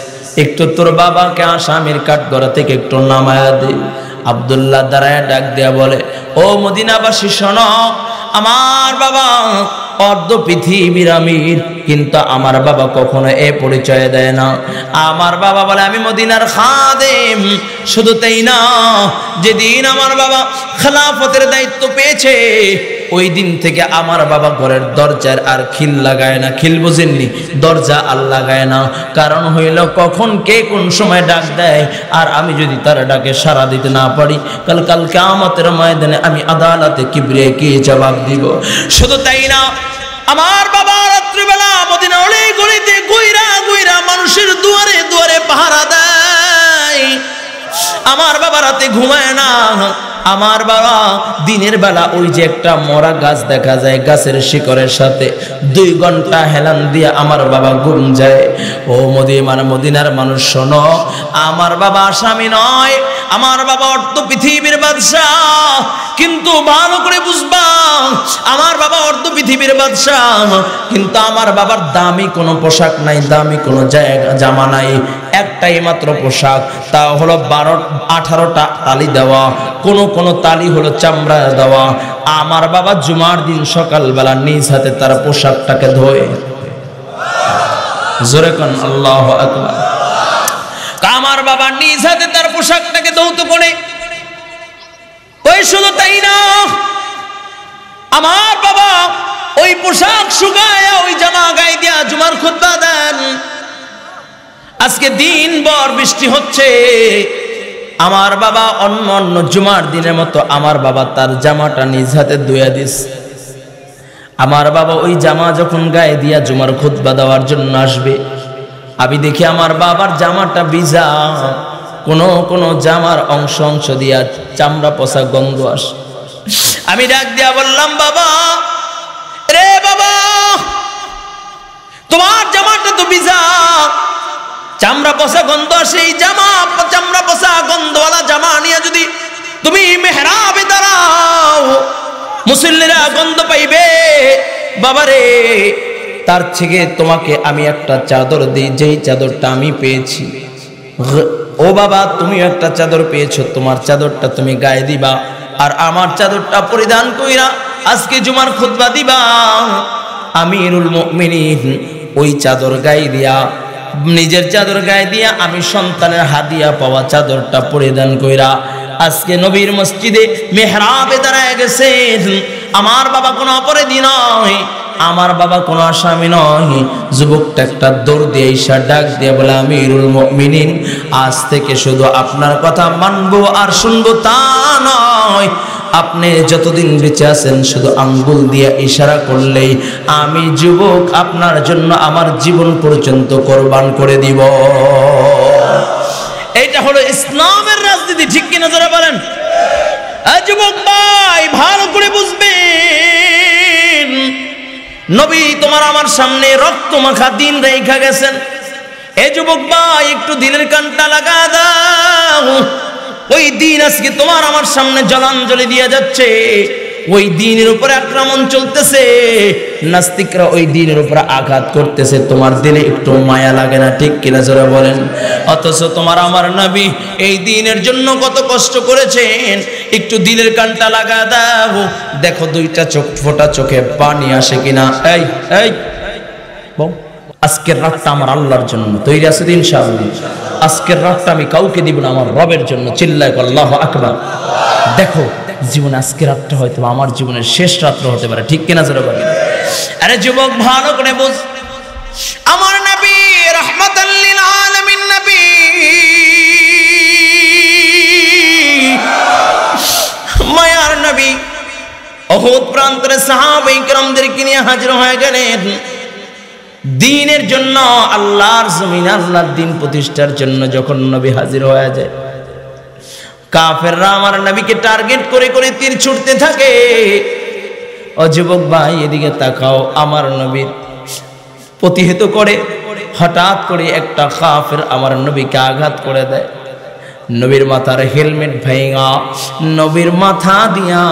একটু তোর বাবাকে আসামির কাঠগড়া থেকে একটু নামায়া দে। আব্দুল্লাহ দাঁড়ায় ডাক দেয়া বলে, ও মদিনাবাসী শোনো, আমার বাবা অর্ধ পৃথিবীর আমির, কিন্তু আমার বাবা কখনো এ পরিচয় দেয় না। আমার বাবা বলে আমি মদিনার খাদেম। শুধু তাই না, যেদিন আমার বাবা খেলাফতের দায়িত্ব পেয়েছে, ওই দিন থেকে আমার বাবা ঘরের দরজার আর খিল লাগায় না। খিল বুঝেননি? দরজা আর লাগায় না। কারণ হইল কখন কে কোন সময় ডাক দেয়, আর আমি যদি তার ডাকে সাড়া দিতে না পারি, কাল কিয়ামতের ময়দানে আমি আদালতে কিবরিয়ে কি জবাব দিব। শুধু তাই না, আমার বাবা রাত্রিবেলা মদিনা অলি গলিতে গুইরা গুইরা মানুষের দুয়ারে দুয়ারে পাহারা দেয়। আমার বাবা রাতে ঘুমায় না। আমার বাবা দিনের বেলা ওই যে একটা মরা গাছ দেখা যায়, গাছের শিকড়ের সাথে 2 ঘন্টা হেলান দিয়ে আমার বাবা ঘুম যায়। ও মদিনার মানুষ শোনো, আমার বাবা আসামি নয়, আমার বাবা অর্ধ পৃথিবীর বাদশাহ। কিন্তু ভালো করে বুঝবা, আমার বাবা অর্ধ পৃথিবীর বাদশাহ, কিন্তু আমার বাবার দামি কোনো পোশাক নাই, দামি কোনো জামা নাই। একটাই মাত্র পোশাক, তা হলো 18টা তালি দেওয়া, কোন তালি হলো চামড়া দেওয়া। আমার বাবা জুমার দিন সকালবেলা নিজ হাতে তার পোশাকটাকে ধোয়। জোরে কোন আল্লাহু আকবার। আমার বাবা নিজ হাতে তার পোশাকটাকে ধৌত করে। ওই শুধু তাই না, আমার বাবা ওই পোশাক শুকায় ওই জামা গায়ে দিয়া জুমার খুতবা দেন। আজকে দিনভর বৃষ্টি হচ্ছে, আমার বাবা অন্য জুমার দিনের মতো আমার বাবা তার জামাটা নিজ হাতে ধুয়ে দিস। আমার বাবা ওই জামা যখন গায়ে দিয়া জুমার খুতবা দেওয়ার জন্য আসবে, আমি দেখি আমার বাবার জামাটা ভিজা, কোন জামার অংশ দিয়া চামড়া পচা গন্ধ আসে। আমি ডাক দিয়া বললাম, বাবা রে বাবা, তোমার জামাটা তো ভিজা, চামড়া পচা গন্ধ আসে। এই জামা চামড়া পচা গন্ধওয়ালা জামা নিয়ে যদি তুমি মেহরাবে দাঁড়াও, মুসল্লিরা গন্ধ পাইবে। বাবারে, তার থেকে তোমাকে আমি একটা চাদর দিই, যেই চাদরটা আমি পেয়েছি। ও বাবা, তুমি একটা চাদর পেয়েছো, তোমার চাদরটা তুমি গায়ে দিবা, আর আমার চাদরটা পরিধান কইরা আজকে জুমার খুতবা দিবা। আমিরুল মুমিনিন ওই চাদর গায়ে দিয়া, নিজের চাদর গায়ে দিয়া, আমি সন্তানের হাদিয়া পাওয়া চাদরটা পরিধান কইরা আজকে নবীর মসজিদে মেহরাবে দাঁড়ায় গেছেন। আমার বাবা কোনো অপরাধী নয়, আমার বাবা কোনো আসামি নয়। যুবকটা একটা দৌড় দিয়ে ঈশা ডাক দিয়ে বলে, আমিরুল মুমিনিন, আজ থেকে শুধু আপনার কথা মানবো আর শুনবো তা নয়, আপনি যতদিন বেঁচে আছেন শুধু আঙ্গুল দিয়ে ইশারা করলেই আমি যুবক আপনার জন্য আমার জীবন পর্যন্ত কোরবান করে দিব। এইটা হলো ইসলামের রাজনীতি, ঠিক কিনা যারা বলেন? যুবক ভাই, ভালো করে বুঝবেন, নবী তোমার আমার সামনে রক্ত মাখা দিন রেখা গেছেন। এই যুবক ভাই, একটু দিনের কানটা লাগা দাও। ওই দিন আজকে তোমার আমার সামনে জলাঞ্জলি দিয়ে যাচ্ছে। ওই দ্বীনের উপরে আক্রমণ চলতেছে, নাস্তিকরা ওই দ্বীনের উপরে আঘাত করতেছে, তোমার দিলে একটু মায়া লাগে না? ঠিক কিনা জোরে বলেন। অথচ তোমার আমার নবী এই দ্বীনের জন্য কত কষ্ট করেছেন, একটু দিলের কানটা লাগা দাও, দেখো দুইটা চোখ ফোটা চোখে পানি আসে কিনা। এই এই আজকের রাতটা আমার আল্লাহর জন্য, তৈরি আছে ইনশাআল্লাহ? আজকের রাতটা আমি কাউকে দিব না, আমার রবের জন্য। চিল্লায় আল্লাহু আকবার। দেখো জীবনে আজকের রাতটা হয়তো আমার জীবনের শেষ রাত্র হতে পারে, ঠিক কিনা জোরে বলেন। আরে যুবক ভালো করে বুঝ, আমার নবী রাহমাতাল লিল আলামিন নবী, মায়ার নবী উহুদ প্রান্তরে সাহাবায়ে কিরামদেরকে নিয়ে হাজির হয়ে গেলেন দ্বীনের জন্য, আল্লাহর জমিনে আল্লাহর দ্বীন প্রতিষ্ঠার জন্য। যখন নবী হাজির হয়ে যায়, কাফেররা আমার নবীকে টার্গেট করে করে তীর ছুটতে থাকে। ও যুবক ভাই এদিকে তাকাও, আমার নবীর প্রতিহত করে হঠাৎ করে একটা কাফের আমার নবীকে আঘাত করে দেয়। নবীর মাথার হেলমেট ভেঙা, নবীর মাথা দিয়া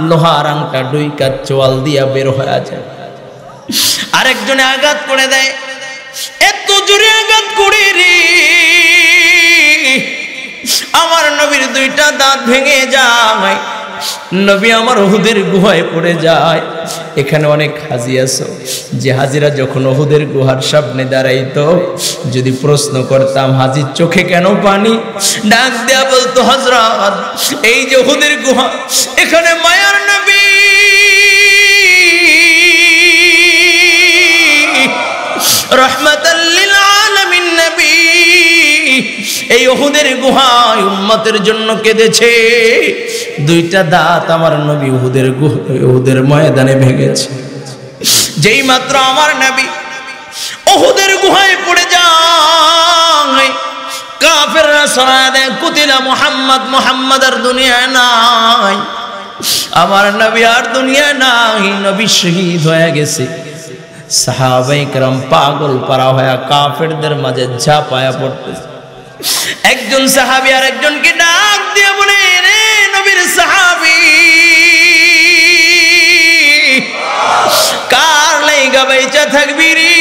লোহার আংটা ডুইকা চোয়াল দিয়া বের হয়ে যায়। আরেকজনে আঘাত করে দেয়, এত জোরে আঘাত করে রে আমার নবীর দুইটা দাঁত ভেঙে যায়, নবী আমার উহুদের গুহায় পড়ে যায়। এখানে অনেক হাজি আছো, যে হাজিরা যখন উহুদের গুহার সামনে দাঁড়াইতো, যদি প্রশ্ন করতাম হাজির চোখে কেন পানি, ডাক দেয়া বলতো, হযরত এই যে উহুদের গুহা, এখানে মায়ার নবী রাহমাতাল লিল আলামিন নবী এই উহুদের গুহায় উম্মতের জন্য কেঁদেছে। দুইটা দাঁত আমার নবী উহুদের ময়দানে ভেঙেছে। যেই মাত্র আমার নবী উহুদের গুহায় পড়ে যায়, কাফেররা সরায় দেয়, কুতিলা মুহাম্মদ, মুহাম্মদ আর দুনিয়ায় নাই, আমার নবী আর দুনিয়ায় নাই, নবী শহীদ হয়ে গেছে। সাহাবায়ে কেরাম পাগল পারা হয়ে কাফেরদের মাঝে ঝাঁপায়া পড়তেছে। একজন সাহাবী আর একজনকে ডাক দিয়ে বলে, রে নবীর সাহাবী, কার লাইগা বাইচা থাকবি রে,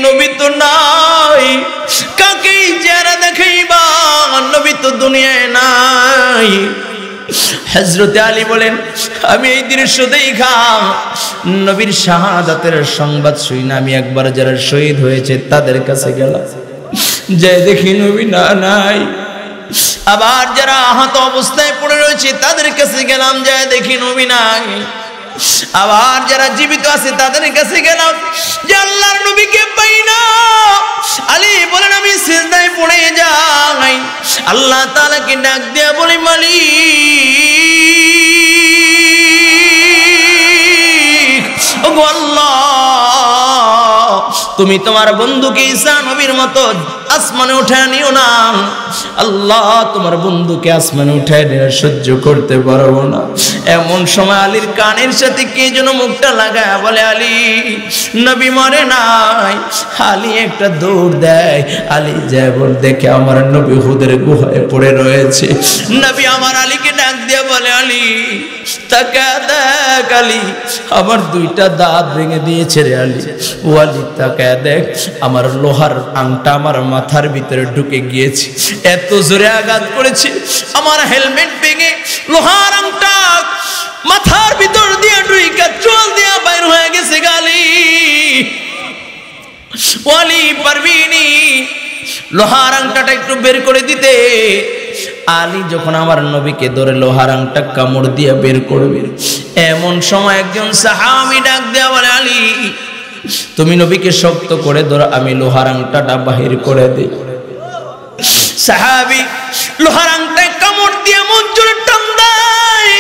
নবী তো নাই, কাকেই চেহারা দেখাইবা, নবী তো দুনিয়ায় নাই। হযরতে আলী বলেন, আমি এই দৃশ্য দেখা নবীর শাহাদাতের সংবাদ শুই না, আমি একবার যারা শহীদ হয়েছে তাদের কাছে গেলাম, যে দেখি নবী না নাই। আবার যারা আহত অবস্থায় পড়ে রয়েছে তাদের কাছে গেলাম, যে দেখি নবী নাই। আবার যারা জীবিত আছে তাদের কাছে গেলাম, যে আল্লাহর নবীকে পাই না। আলী বলেন, আমি সিজদায় পড়ে যাই, আল্লাহ তাআলাকে ডাক দিয়া বলি, মালিক ওগো আল্লাহ, তুমি তোমার বন্ধুকে ঈসা নবীর মতো আসমানে উঠায় নিও না। আল্লাহ, তোমার বন্ধুকে আসমানে উঠায় নিয়ে সহ্য করতে পারবো না। এমন সময় আলীর কানের সাথে কে যেন মুখটা লাগায় বলে, আলী নবী মরে নাই। আলী একটা দৌড় দেয়, আলী যেমন দেখে আমার নবী উহুদের গুহায় পড়ে রয়েছে। নবী আমার আলীকে ডাক দিয়ে বলে, আলী তাকা দেখ, আলী আমার দুইটা দাঁত ভেঙে দিয়েছে রে আলী। ও আলী তাকা দেখ, আমার লোহার আংটা আমার মাথার ভিতরে ঢুকে গিয়েছে, এত জোরে আঘাত করেছে, আমার হেলমেট ভেঙে লোহার আংটা মাথার ভিতর দিয়ে ঢুকে চোয়াল দিয়ে বাইর হয়ে গেছে। গালি ওয়ালি পারবিনি লোহার আংটাটা একটু বের করে দিতে। আলী যখন আমার নবীকে ধরে লোহার আংটা কামড় দিয়ে বের করবে, এমন সময় একজন সাহাবী ডাক দেয়া বলে, আলী তুমি নবীকে শক্ত করে ধরো, আমি লোহার আংটাটা বাহির করে দিই। সাহাবী লোহার আংটায় কামড় দিয়ে মঞ্জুর টান দেয়,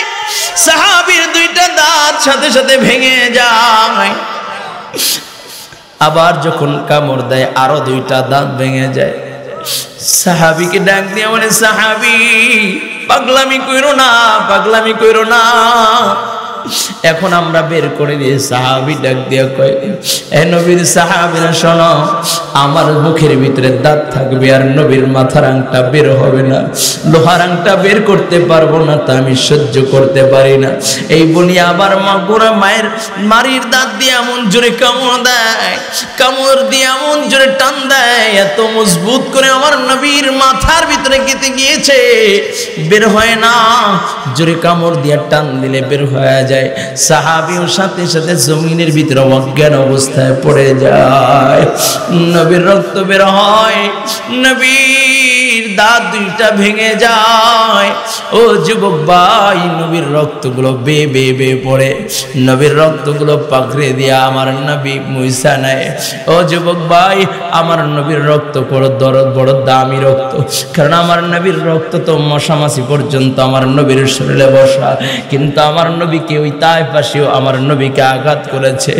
সাহাবীর দুইটা দাঁত সাথে সাথে ভেঙে যায়। আবার যখন কামড় দেয় আরো দুইটা দাঁত ভেঙে যায়। সাহাবীকে ডাক দিয়ে বলে, সাহাবী পাগলামি কইরো না, পাগলামি কইরো না, এখন আমরা বের করে দিয়ে সাহাবী ডাক দিয়া কয়, এ নবীর সাহাবীরা শোনো, আমার মুখের ভিতরে দাঁত থাকবে আর নবীর মাথার আংটা বের হবে না, লোহার আংটা বের করতে পারবো না, তা আমি সহ্য করতে পারি না। এই বলি আবার মা গোড়া মায়ের মারির দাঁত দিয়ে এমন জোরে কামড় দেয়, কামড় দিয়ে এমন জোরে টান দেয়, এত মজবুত করে আমার নবীর মাথার ভিতরে গেঁথে গিয়েছে, বের হয় না। জোরে কামড় দিয়ে টান দিলে বের হয়ে যায়। সাহাবীও সাথে সাথে জমিনের ভিতরে অজ্ঞান অবস্থায় পড়ে যায়। নবীর রক্ত বের হয়, নবীর দাঁত দুইটা ভেঙে যায়। ও যুবক ভাই, নবীর রক্তগুলো বে বে বে পড়ে, নবীর রক্তগুলো পাকড়ে দিয়া আমার নবী মুইসা নেয়। ও যুবক ভাই, আমার নবীর রক্ত বড় দামি রক্ত, কারণ আমার নবীর রক্ত তো মশামাছি পর্যন্ত আমার নবীর শরীরে বসা। কিন্তু আমার নবীকে ওই তায়েফবাসীও আমার নবীকে আঘাত করেছে।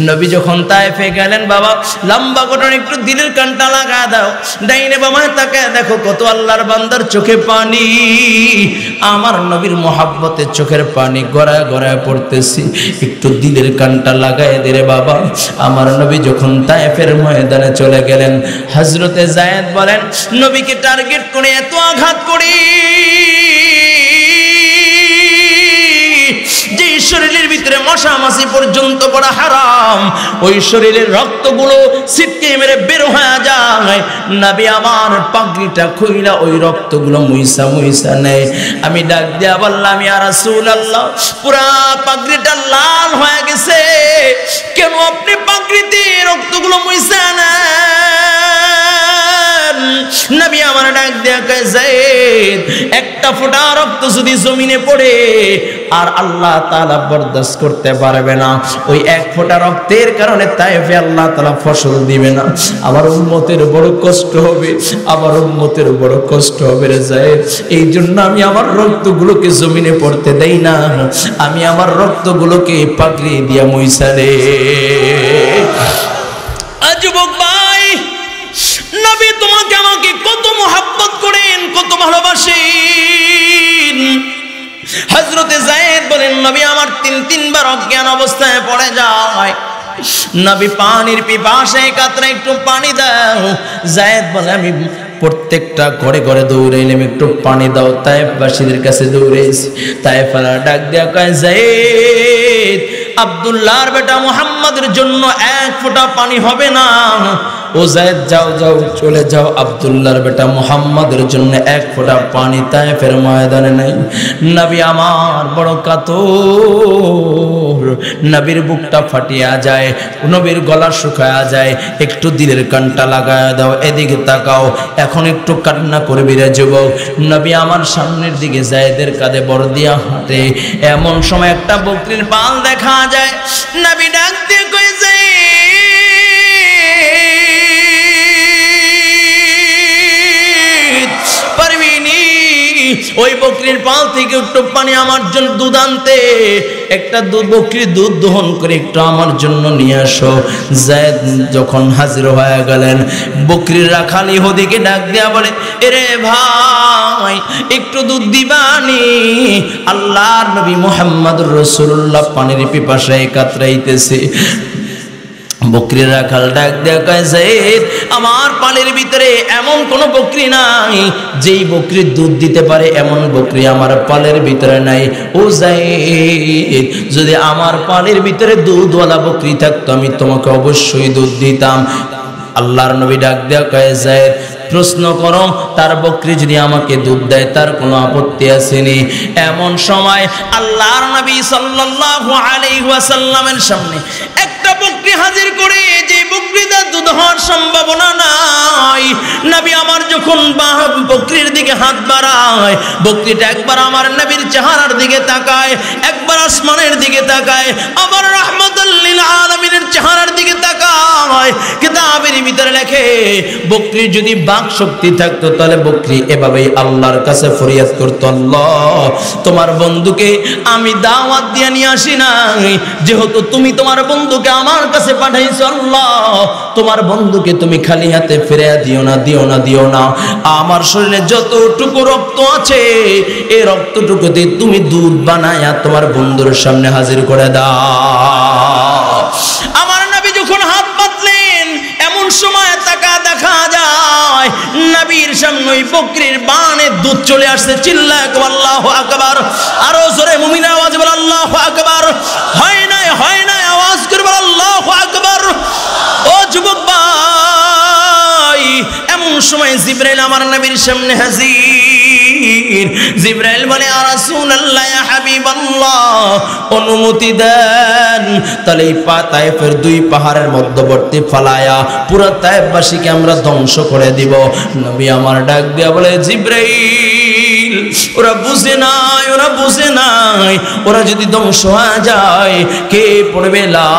নবী যখন তায়েফে গেলেন, বাবা লম্বা ঘটনা, একটু দিলের কানটা লাগা দাও, ডাইনে বামায় তাকায় দেখো কত আল্লাহর বান্দার চোখে পানি। আমার নবীর মহাব্বতে চোখের পানি গড়ায় গড়ায় পড়তেছি, একটু দিলের কানটা লাগায় দে রে বাবা। আমার নবী যখন তায়েফের ময়দানে চলে গেলেন, হযরতে যায়েদ বলেন, নবীকে টার্গেট করে এত আঘাত করি যে শরীরের ভিতরে মশা মাছি পর্যন্ত পড়া হারাম, ওই শরীরের রক্তগুলো ছিটকে মেরে বের হয়ে যায়। নবী আমার পাগড়িটা খুইলা ওই রক্তগুলো মুইসা মুইসা নেয়। আমি ডাক দিয়া বললাম, ইয়া রাসূলুল্লাহ, পুরা পাগড়িটা লাল হয়ে গেছে, কেন আপনি পাগড়িতে রক্তগুলো মুইসা নেন? নবী আমার ডাক দিয়া কয়, যায়েদ, একটা ফোঁটা রক্ত যদি জমিনে পড়ে আর আল্লাহ তাআলা বরদাস্ত করতে পারবে না, ওই এক ফোঁটা রক্তের কারণে তায়েফে আল্লাহ তাআলা ফসল দিবে না। আমার উম্মতের বড় কষ্ট হবে, আমার উম্মতের বড় কষ্ট হবে রে যায়েদ। এই জন্য আমি আমার রক্তগুলোকে জমিনে পড়তে দেই না, আমি আমার রক্তগুলোকে পাগড়ি দিয়া মুইসা রে। যুবক ভাই, নবী তোমাকে আমাকে কত মোহাব্বত করেন, কত ভালোবাসেন। হযরতে যায়েদ বলেন, নবী আমার তিনবার অজ্ঞান অবস্থায় পড়ে যায়। নবী পানির পিপাসায় কাতরা, একটু পানি দাও। যায়েদ বলে, আমি প্রত্যেকটা ঘরে ঘরে দৌড়াইলাম, একটু পানি দাও। তায়েফবাসীদের কাছে দৌড়েছি। তায়েফারা ডাক দেয়া কয়, যায়েদ, আব্দুল্লাহর বেটা মুহাম্মাদের জন্য এক ফোঁটা পানি হবে না। ও যায়েদ, যাও যাও, চলে যাও, আব্দুল্লাহর বেটা মুহাম্মাদের জন্য এক ফোঁটা পানি তায়েফের ময়দানে নাই। নবী আমার বড় কাতর, নবীর বুকটা ফাটিয়া যায়, নবীর গলা শুকায়া যায়। একটু দিলের কানটা লাগায় দাও, এদিকে তাকাও, এখন একটু কান্না করবি রে যুবক। নবী আমার সামনের দিকে যায়েদের কাঁধে বড় দিয়া হাঁটে। এমন সময় একটা বকরির পাল দেখা যায়। নবী ডাক দিয়ে কই, ওই বকরির পাল থেকে একটু পানি আমার জন্য, দুধ আনতে, একটা বকরির দুধ দহন করে একটু আমার জন্য নিয়ে আসো। যায়েদ যখন হাজির হয়ে গেলেন, বকরির রাখাল ইহুদিকে ডাক দেয়া বলে, এরে ভাই, একটু দুধ দিবানি? আল্লাহর নবী মুহাম্মদুর রাসূলুল্লাহ পানির পিপাসায় কাতরাইতেছে। বকরির রাখাল ডাক দেয়া কয়, যায়েদ, আমার পালের ভিতরে এমন কোন বকরি নাই যেই বকরি দুধ দিতে পারে, এমন বকরি আমার পালের ভিতরে নাই। ও যায়েদ, যদি আমার পালের ভিতরে দুধওয়ালা বকরি থাকতো, আমি তোমাকে অবশ্যই দুধ দিতাম। আল্লাহর নবী ডাক দেয়া কয়, যায়েদ, প্রশ্ন করো, তার বকরি যদি আমাকে দুধ দেয় তার কোনো আপত্তি আসেনি। এমন সময় আল্লাহর নবী সাল্লাল্লাহু আলাইহি ওয়াসাল্লামের সামনে একটা বকরি হাজির করে, যে বকরিটা দুধ হওয়ার সম্ভাবনা নাই। নবী আমার যখন বকরির দিকে হাত বাড়ায়, বকরিটা একবার আমার নবীর চেহারার দিকে তাকায়, একবার আসমানের দিকে তাকায়, আবার রাহমাতুল লিল রাব্বুল আলামিনের চেহারার দিকে তাকায়, কিতাবের ভিতরে লেখে বকরির যদি বাক শক্তি থাকতো তাহলে বকরি এভাবেই আল্লাহর কাছে ফরিয়াদ করতো, আল্লাহ তোমার বন্ধুকে আমি দাওয়াত দিয়ে নিয়ে আসি নাই, যেহেতু তুমি তোমার বন্ধুকে আমার কাছে পাঠাইছো, আল্লাহ তোমার বন্ধুকে তুমি খালি হাতে ফিরে দিও না, দিও না, দিও না। আমার শরীরে যতটুকু রক্ত আছে এই রক্তটুকুতে তুমি দুধ বানায়া তোমার বন্ধুর সামনে হাজির করে দাও। আমার নবী যখন হাত পাতলেন এমন সময় তাকা দেখা যায় নবীর সামনে ওই বকরির বানে দুধ চলে আসছে। চিল্লায় আল্লাহু আকবার, আরো জোরে মুমিন আওয়াজ বল আল্লাহু আকবার। হয় নাই আওয়াজ করে বল আল্লাহু আকবার। ও যুবক ভাই, এমন সময় জিবরাইল আমার নবীর সামনে হাজির। জিবরাইল বলে ইয়া রাসূলুল্লাহ, ইয়া হাবিবাল্লাহ, অনুমতি দেন তাহলে এই তায়েফের দুই পাহাড়ের মধ্যবর্তী ফালায়া পুরো তায়েফবাসীকে আমরা ধ্বংস করে দিব। নবী আমার ডাক দিয়া বলে জিবরাইল, ওরা বুঝে নাই, ওরা বুঝে নাই, ওরা যদি ধ্বংস হয়ে যায় কে পড়বে লা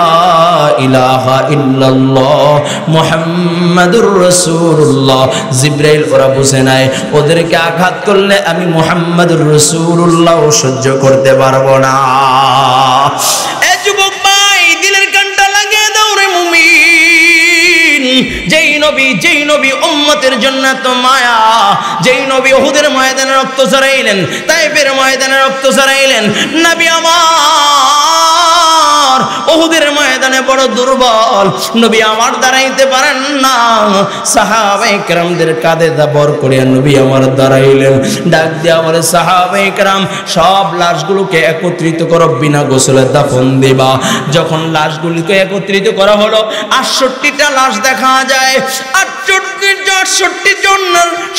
ইলাহা ইল্লাল্লাহ মুহাম্মাদুর রাসূলুল্লাহ। জিবরাইল ওরা বুঝে নাই, ওদেরকে আঘাত করলে আমি মুহাম্মাদুর রাসূলুল্লাহ সহ্য করতে পারবো না। এ যুবক ভাই, দিলের কানটা লাগিয়ে দাও রে মুমিন। যেই নবী উম্মতের জন্য তো মায়া, যেই নবী উহুদের ময়দানে রক্ত ঝরাইলেন, তায়েফের ময়দানে রক্ত ঝরাইলেন, নবী আমার উহুদের ময়দানে বড় দুর্বল, নবী আমার দাঁড়াইতে পারেন না। সাহাবায়ে কেরামদের কাঁধে বর করে নবী আমার দাঁড়াইলেন। ডাক দিয়া বলে সাহাবায়ে কেরাম সব লাশগুলোকে একত্রিত করো, বিনা গোসলে দাফন দিবা। যখন লাশগুলোকে একত্রিত করা হলো 68টা লাশ দেখা যায়। 68 জন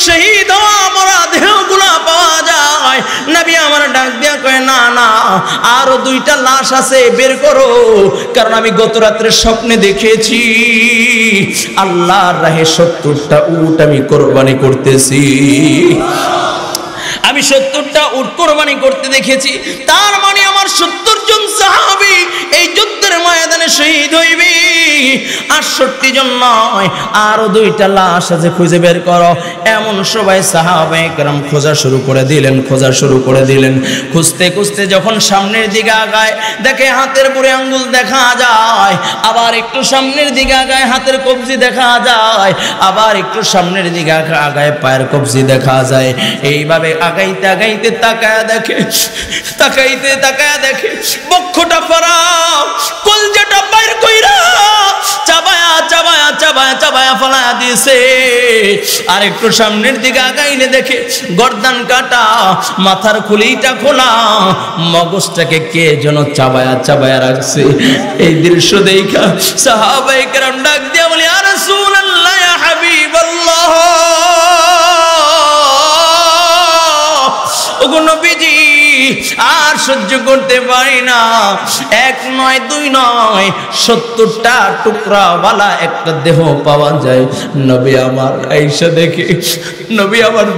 শহীদ হওয়া মরা দেহগুলো পাওয়া যায়। নবী আমার ডাক দিয়া কয় না না, আরো 2টা লাশ আছে, বের করো, কারণ আমি গত রাত্রে স্বপ্নে দেখেছি আল্লাহর রাহে 70টা উট আমি কোরবানি করতেছি। আমি 70টা উট কোরবানি করতে দেখেছি, তার মানে আমার 70 জন সাহাবী এই যুদ্ধের ময়দানে শহীদ হইবে। 68 জন নয়, আরো 2টা লাশ আছে, খুঁজে বের করো। এমন সবাই সাহাবায়ে কেরাম খোঁজা শুরু করে দিলেন। খুঁজতে খুঁজতে যখন সামনের দিকে আগায় দেখে হাতের বুড়ে আঙ্গুল দেখা যায়, আবার একটু সামনের দিকে আগায় হাতের কবজি দেখা যায়, আবার একটু সামনের দিকে আগায় পায়ের কবজি দেখা যায়। এইভাবে আগাইতে আগাইতে তাকায় দেখে বক্ষটা ফাড়াও, কলজাটা বাইর কইরা চাবায়া ফালায়া দিয়েছে। আর একটু সামনের দিকে আগাইলে দেখে গর্দান কাটা, মাথার খুলিটা খোলা, মগজটাকে কে যেন চাবায়া রাখছে। এই দৃশ্য দেখা সাহাবায়ে কেরাম ডাক দিয়া বলে ইয়া রাসূলুল্লাহ, ইয়া হাবিবাল্লাহ, ওগো নবীজি আর সহ্য করতে পারি না। 1 নয় 2 নয়, 70টা টুকরাওয়ালা একটা দেহ পাওয়া যায়। নবী আমার আয়েশা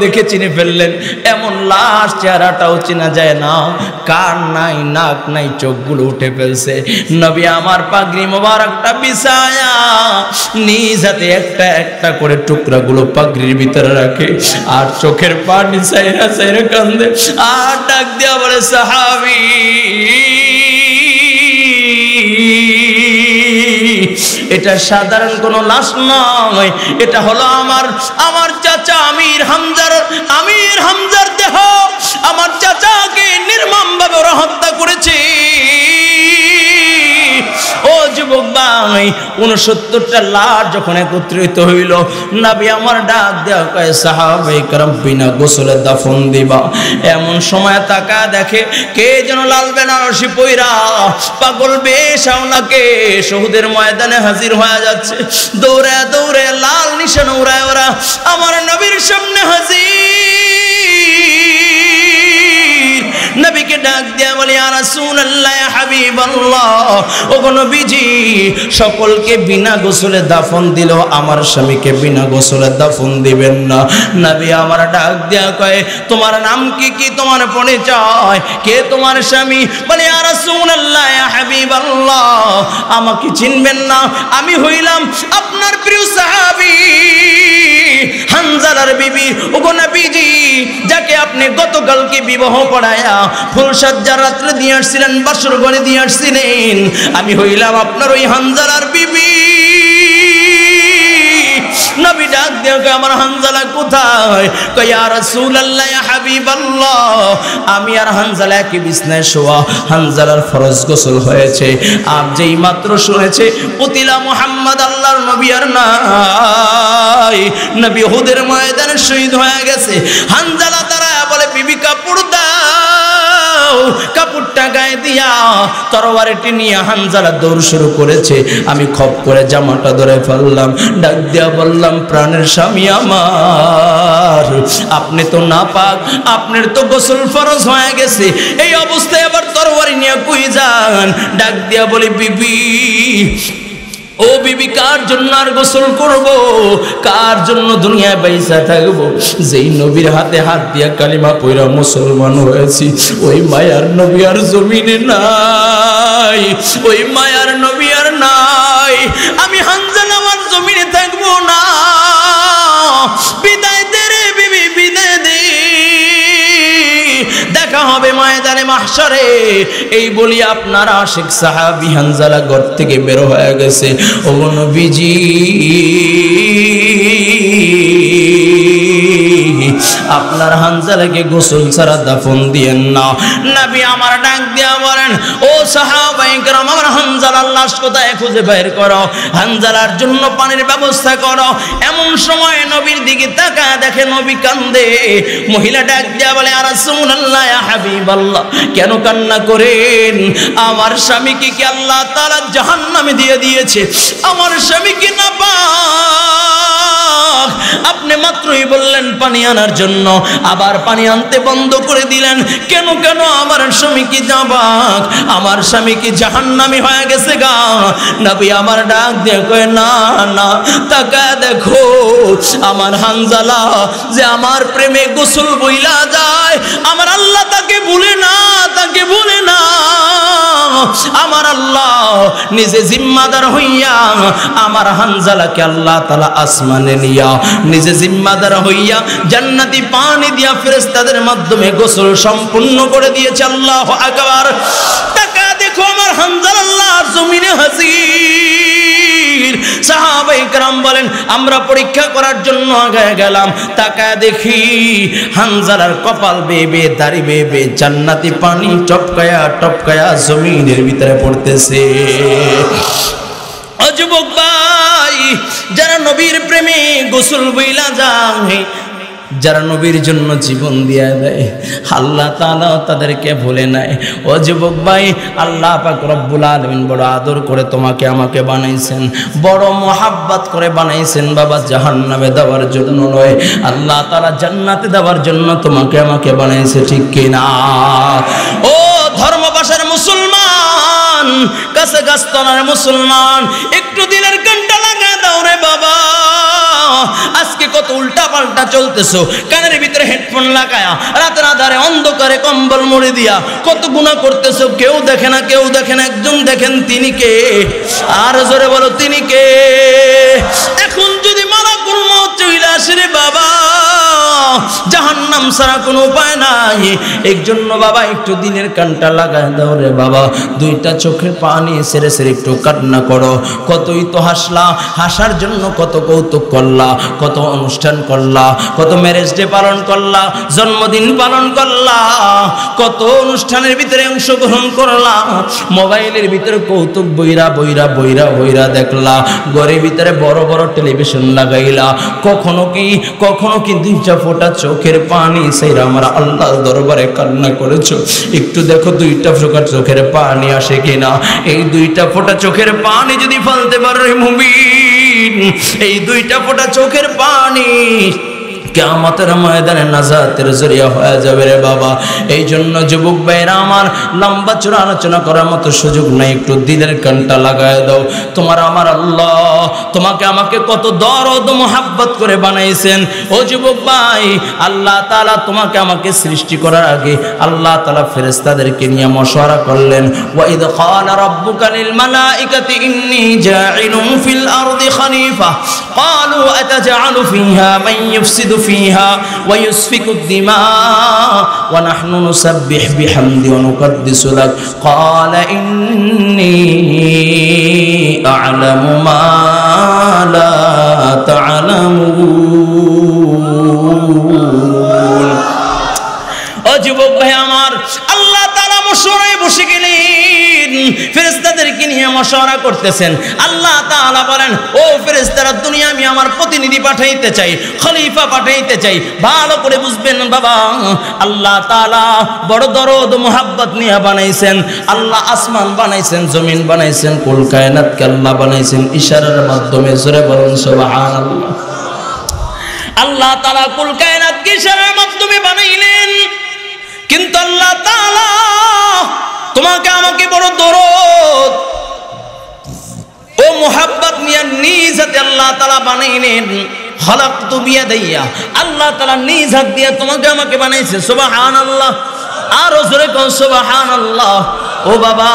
দেখে চিনে ফেললেন। এমন লাশ চেহারাটাও চেনা যায় না, কান নাই, নাক নাই, চোখগুলো উঠে ফেলছে। নবী আমার পাগড়ি মোবারকটা বিছায়া নিজ হাতে একটা একটা করে টুকরাগুলো পাগড়ির ভিতরে রাখে, আর চোখের পানি সাইরা কান্দে। আর ডাক দিয়া বলে সাহাবী, এটা সাধারণ কোন লাশ নয়, এটা হলো আমার চাচা আমির হামজার দেহ। আমার চাচাকে নির্মমভাবে ওরা হত্যা করেছে। ও যুবক ভাই, 69টা লাশ যখন একত্রিত হইল, নবী আমার ডাক দেয়া কয় সাহাবায়ে কেরাম বিনা গোসলে দাফন দিবা। এমন সময় তাকা দেখে কে যেন লাল বেনারসি পইরা পাগল বেশাওনাকে শহীদের ময়দানে হাজির হয়ে যাচ্ছে। দৌড়ে দৌড়ে লাল নিশান উড়ায় ওরা আমার নবীর সামনে হাজির। নবী নবীকে ডাক দিয়া বলে ইয়া রাসূলুল্লাহ ইয়া হাবিবাল্লাহ, ওগো নবীজি সকলকে বিনা গোসলে দাফন দিল, আমার স্বামীকে বিনা গোসলে দাফন দিবেন না। নবী আমার ডাক দিয়া কয় তোমার নাম কি, কি তোমার পরিচয়, কে তোমার স্বামী? বলে ইয়া রাসূলুল্লাহ ইয়া হাবিবাল্লাহ, আমাকে চিনবেন না, আমি হইলাম আপনার প্রিয় সাহাবী হানজালার বিবি। ওগো নবীজি যাকে আপনি গতকালকে বিবাহ পড়ায়া ফুলসজ্জার রাত্রে দিয়ে আসছিলেন, বাসর ঘরে দিয়ে আসছিলেন, আমি হইলাম আপনার ওই হানজালার বিবি। নবী ডাক দিয়ে আমার হানজালা কোথায়? কয় ইয়া রাসূলুল্লাহ ইয়া হাবিবাল্লাহ, আমি আর হানজালা কি বিছনায় শোয়া, হানজালার ফরজ গোসল হয়েছে। আপ যেই মাত্র শুনেছে উতিলা মুহাম্মদ আল্লাহর নবী আর নাই, নবী উহুদের ময়দানে শহীদ হয়ে গেছে। হানজালা দাঁড়ায় বলে বিবি কাপড় দাও, কাপড়টা গায়ে দিয়া তরবারিটি নিয়ে হানজালা দৌড় শুরু করেছে। আমি খপ করে জামাটা ধরে ফেললাম, ডাক দিয়া বললাম প্রাণের স্বামী আমার, আপনি তো নাপাক, আপনার তো গোসল ফরজ হয়ে গেছে, এই অবস্থায় আবার তরবারি নিয়ে কই যান? ডাক দিয়া বলি বিবি, ও বিবি কার জন্য আর গোসল করব, কার জন্য দুনিয়ায় বাইসা থাকবো? যেই নবীর হাতে হাত দিয়া কালিমা পয়রা মুসলমান হয়েছি, ওই মায়ার নবী আর জমিনে নাই, ওই মায়ার নবী আর নাই। আমি হানজালা আমার জমিনে থাকবো না, বিদায় দে রে বিবি, বিদায় দে, দেখা হবে ময়দানে মাহশরে। এই বলি আপনার আশিক সাহাবী হানজালা ঘর থেকে বের হয়ে গেছে। ওগো নবীজি আপনার হানজালাকে গোসল ছাড়া দাফন দিয়েন না। নবী আমার ডাক দিয়া বলেন ও সাহাবায়ে কেরাম, আমার হানজালার লাশ কোথায় খুঁজে বের করো, হানজালার জন্য পানির ব্যবস্থা করো। এমন সময় নবীর দিকে তাকায় দেখে নবী কান্দে। মহিলা ডাক দিয়া বলে ইয়া রাসূলুল্লাহ ইয়া হাবিবাল্লাহ, কেন কান্না করেন? আমার স্বামীকে কি আল্লাহ তাআলা জাহান্নামে দিয়ে দিয়েছে? আমার স্বামীকে নাপাক, আপনি মাত্রই বললেন পানি আনার জন্য, আবার পানি আনতে বন্ধ করে দিলেন কেন? কেন আমার স্বামী কি নাপাক, আমার স্বামী কি জাহান্নামী হয়ে গেছে গা? নবী আমার ডাক দিয়ে কয় না না, তাকায় দেখো আমার হানজালা যে আমার প্রেমে গোসল বইলা যায়, আমার আল্লাহ তাকে ভুলে না, তাকে ভুলে না। আমার আল্লাহ নিজে জিম্মাদার হইয়া আমার হানজালাকে আল্লাহ তাআলা আসমানে নিয়া নিজে জিম্মাদার হইয়া জান্নাতি পানি দিয়া ফেরেশতাদের মাধ্যমে গোসল সম্পূর্ণ করে দিয়েছে। আল্লাহু আকবার। টাকা দেখো আমার হানজালা আল্লাহর জমিনে হাজির। সাহাবায়ে কেরাম বলেন আমরা পরীক্ষা করার জন্য আগে গেলাম, তাকায় দেখি হানজালার কপাল বেয়ে বেয়ে দাড়ি বেয়ে বেয়ে জান্নাতি পানি টপকায়া টপকায়া জমিনের ভিতরে পড়তেছে। ও যুবক ভাই, যারা নবীর প্রেমে গোসল বইলা যায়, যারা নবীর জন্য জীবন দিয়া দেয়, আল্লাহ তাআলা তাদেরকে ভুলে নাই। ও যুবক ভাই, আল্লাহ পাক রব্বুল আলামিন বড় আদর করে তোমাকে আমাকে বানাইছেন, বড় মোহাব্বত করে বানাইছেন বাবা, জাহান্নামে দেওয়ার জন্য নয়, আল্লাহ তাআলা জান্নাতে দেওয়ার জন্য তোমাকে আমাকে বানাইছে, ঠিক কি না? ও ধর্মবাসের মুসলমান, কাছে গাছতলার মুসলমান, একটু দিলের কানটা লাগায় দাও রে বাবা। আজকে কত উল্টা পাল্টা চলতেছো, কানের ভিতরে হেডফোন লাগায়া রাতের আধারে অন্ধকারে কম্বল মুড়ি দিয়া কত গুনাহ করতেছো, কেউ দেখে না, কেউ দেখে না, একজন দেখেন, তিনি কে? আর জোরে বলো তিনি কে? এখন যদি মালাকুল মউত চলে আসে রে বাবা, জাহান্নাম ছাড়া কোনো উপায় নাই। এর জন্য বাবা একটু দিনের কানটা লাগায় দাও রে বাবা, দুইটা চোখের পানি সেরে সেরে একটু কান্না করো। কতই তো হাসলা, হাসার জন্য কত কৌতুক করলা, কত অনুষ্ঠান করলা, কত ম্যারেজ ডে পালন করলা, জন্মদিন পালন করলা, কত অনুষ্ঠানের ভিতরে অংশগ্রহণ করলা, মোবাইলের ভিতরে কৌতুক বইরা বইরা বইরা বইরা দেখলা, ঘরের ভিতরে বড় বড় টেলিভিশন লাগাইলা, কখনো কি দুইটা ফোঁটা চোখের পানি সেরা আমার আল্লাহর দরবারে কান্না করেছো? একটু দেখো দুইটা ফোঁটা চোখের পানি আসে কিনা। এই দুইটা ফোঁটা চোখের পানি যদি ফেলতে পারো মুমিন, এই দুইটা ফোঁটা চোখের পানি কিয়ামতের ময়দানে নাজাতের জরিয়া হয়ে যাবে রে বাবা। এই জন্য যুবক ভাইরা আমার, লম্বা চূড়া আলোচনা করার মতো সুযোগ নাই, একটু দিলের কানটা লাগায় দাও। তোমার আমার আল্লাহ তোমাকে আমাকে কত দরদ মোহাব্বত করে বানাইছেন। ও যুবক ভাই, আল্লাহ তাআলা তোমাকে আমাকে সৃষ্টি করার আগে আল্লাহ তাআলা ফেরেশতাদেরকে নিয়ে মশওয়ারা করলেন। ওয়া ইদ ক্বালা রাব্বুকা লিল মালাইকাতি ইন্নী জাইলুন ফিল আরদি খলিফা ক্বালু আতাজআলু ফিহা মান ইউফসিদু ফিহা ওয়া ইউসফিকুদ দিমা ওয়া নাহনু নুসাব্বিহু বিহামদি ওয়া নুকদ্দিসু লাক ক্বালা ইন্নী আ'লামু মা লা তা'লামুন। ও যুবক ভাই আমার, আল্লাহ তাআলা মশওয়ারায় বসে গেলেন, ফেরেশতাদেরকে নিয়ে মশওয়ারা করতেছেন। আল্লাহ তাআলা বলেন, ও ফেরেশতারা, দুনিয়া আমি আমার প্রতিনিধি পাঠাইতে চাই, খলিফা পাঠাইতে চাই। ভালো করে বুঝবেন বাবা, আল্লাহ তাআলা বড় দরদ মোহাব্বত নিয়ে বানাইছেন। আল্লাহ আসমান বানাইছেন, জমিন বানাইছেন, কুল কায়নাতকে আল্লাহ বানাইছেন ইশারার মাধ্যমে। জোরে বলুন সুবহানাল্লাহ। আল্লাহ তাআলা কুল কায়নাতকে ইশারার মাধ্যমে বানাইলেন, কিন্তু আল্লাহ তাআলা তোমাকে আমাকে বড় দরদ ও মোহাব্বত নিয়ে নিজ হাতে আল্লাহ তাআলা বানাইলেন। খালাকতু বিয়াদাইয়া, আল্লাহ তাআলা নিজ হাত দিয়ে তোমাকে আমাকে বানাইছে। সুবহানাল্লাহ। আরো জোরে কোন সুবহানাল্লাহ। ও বাবা,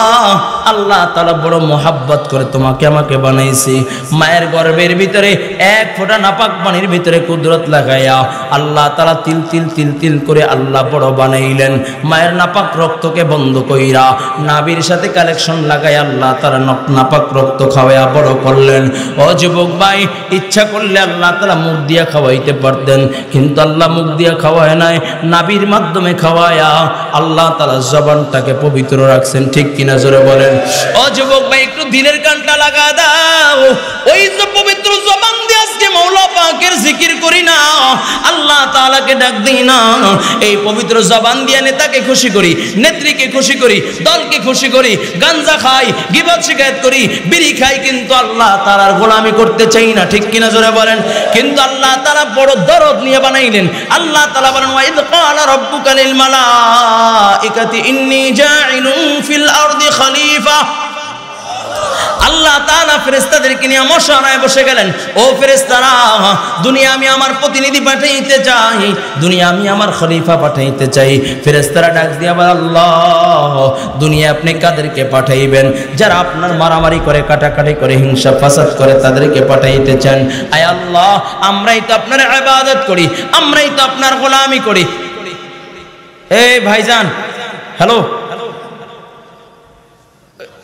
আল্লাহ তাআলা বড় মোহাব্বত করে তোমাকে আমাকে বানাইছে। মায়ের গর্ভের ভিতরে এক ফোঁটা নাপাক পানির ভিতরে কুদরত লাগাইয়া আল্লাহ তাআলা তিল তিল তিল তিল করে আল্লাহ বড় বানাইলেন। মায়ের নাপাক রক্তকে বন্ধ কইরা নাভির সাথে কালেকশন লাগাই আল্লাহ তাআলা নাপাক রক্ত খাওয়াইয়া বড় করলেন। ও যুবক ভাই, ইচ্ছা করলে আল্লাহ তাআলা মুখ দিয়া খাওয়াইতে পারতেন, কিন্তু আল্লাহ মুখ দিয়া খাওয়ায় নাই, নাভির মাধ্যমে খাওয়ায়া আল্লাহ তাআলা জবানটাকে পবিত্র রাখছেন। ঠিক কিনা জোরে বলেন। ও যুবক ভাই, একটু দিলের কানটা লাগা দাও। ওই যে পবিত্র জবান দিয়ে আজকে মাওলা পাকের জিকির করি না, আল্লাহ তাআলাকে ডাক দিই না, এই পবিত্র জবান দিয়ে নেতাকে খুশি করি, নেত্রীকে খুশি করি, দলকে খুশি করি, গাঞ্জা খাই, গীবত শিকায়েত করি, বিড়ি খাই, কিন্তু আল্লাহ তাআলার গোলামি করতে চাই না। ঠিক কিনা জোরে বলেন। কিন্তু আল্লাহ তাআলা বড় দরদ নিয়ে বানাইলেন। আল্লাহ তাআলা বলেন, ওয়া ইদ ক্বালা রাব্বুকা লিল মালাইকাতি ইন্নী জাইলুন ফিল আরদি খলিফা। আল্লাহ তাআলা ফেরেশতাদেরকে নিয়ে মশওয়ারায় বসে গেলেন। ও ফেরেশতারা, দুনিয়া আমি আমার প্রতিনিধি পাঠাইতে চাই, দুনিয়া আমি আমার খলিফা পাঠাইতে চাই। ফেরেশতারা ডাক দিয়া বলে, আল্লাহ দুনিয়া আপনি কাদেরকে পাঠাইবেন? যারা আপনার মারামারি করে, কাটাকাটি করে, হিংসা ফাসাদ করে, তাদেরকে পাঠাইতে চান। আয় আল্লাহ, আমরাই তো আপনার ইবাদত করি, আমরাই তো আপনার গোলামি করি। এই ভাইজান, হ্যালো,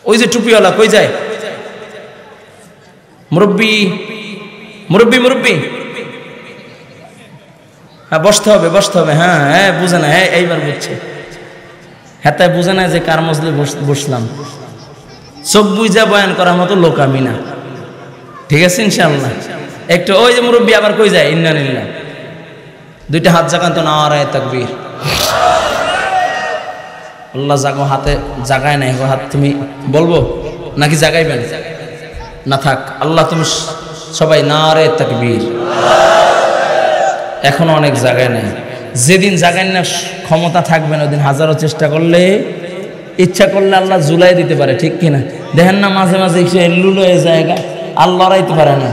ওই যে টুপিওয়ালা কই যায়? মুরব্বি মুরব্বি মুরব্বি, হ্যাঁ বসতে হবে, বসতে হবে। হ্যাঁ হ্যাঁ, বুঝে না, হ্যাঁ এইবার বুঝছে। হ্যাঁ তাই বুঝে না যে কার মজলে বসলাম। চোখ বুঝা বয়ান করার মতো লোক আমি না। ঠিক আছে ইনশাআল্লাহ। একটু ওই যে মুরব্বি আবার কই যায়? ইন্নালিল্লাহ। দুইটা হাত জাগান তো, নারায়ে তাকবীর। আল্লাহ জাগো, হাতে জাগায় নাই হাত। তুমি বলবো নাকি জাগাইবেন? না থাক, আল্লাহ তুমি সবাই নারে তাকবীর। এখনো অনেক জায়গায় নাই। যেদিন জাগায় না ক্ষমতা থাকবে না, ওদিন হাজারো চেষ্টা করলে, ইচ্ছা করলে আল্লাহ জুলাই দিতে পারে। ঠিক কিনা? দেখেন না মাঝে মাঝে লুলো হয়ে জায়গা আল্লাহ রাইতে পারে না,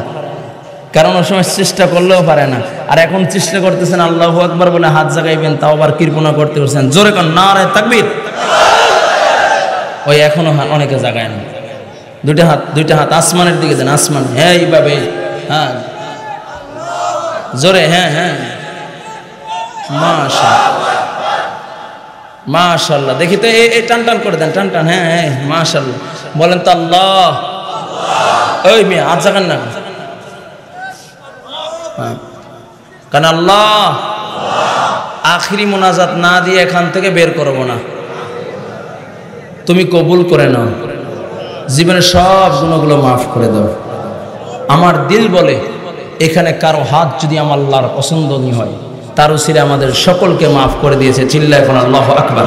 কারণ ওই সময় চেষ্টা করলেও পারে না। আর এখন চেষ্টা করতেছেন আল্লাহু আকবার বলে হাত জাগাইবেন, তাও আবার কৃপণা করতে পারছেন। জোরে কোন নারে তাকবীর। ওই এখনো অনেকে জাগায় না। দুইটা হাত আসমানের দিকে দেন, আসমান। হ্যাঁ এইভাবে, হ্যাঁ জোরে, হ্যাঁ হ্যাঁ, মাশাআল্লাহ মাশাআল্লাহ। দেখি তো এই টান টান করে দেন, টান টান। হ্যাঁ হ্যাঁ মাশাআল্লাহ। বলেন তো আল্লাহ। ওই মেয়ে হাত জাগান না, কারণ আল্লাহ আখিরি মোনাজাত না দিয়ে এখান থেকে বের করবো না। তুমি কবুল করে নাও, জীবনের সব গুণগুলো মাফ করে দাও। আমার দিল বলে, এখানে কারো হাত যদি আমার আল্লাহর পছন্দনীয় হয়, তার উসিলে আমাদের সকলকে মাফ করে দিয়েছে। চিল্লা এখন আল্লাহু আকবার।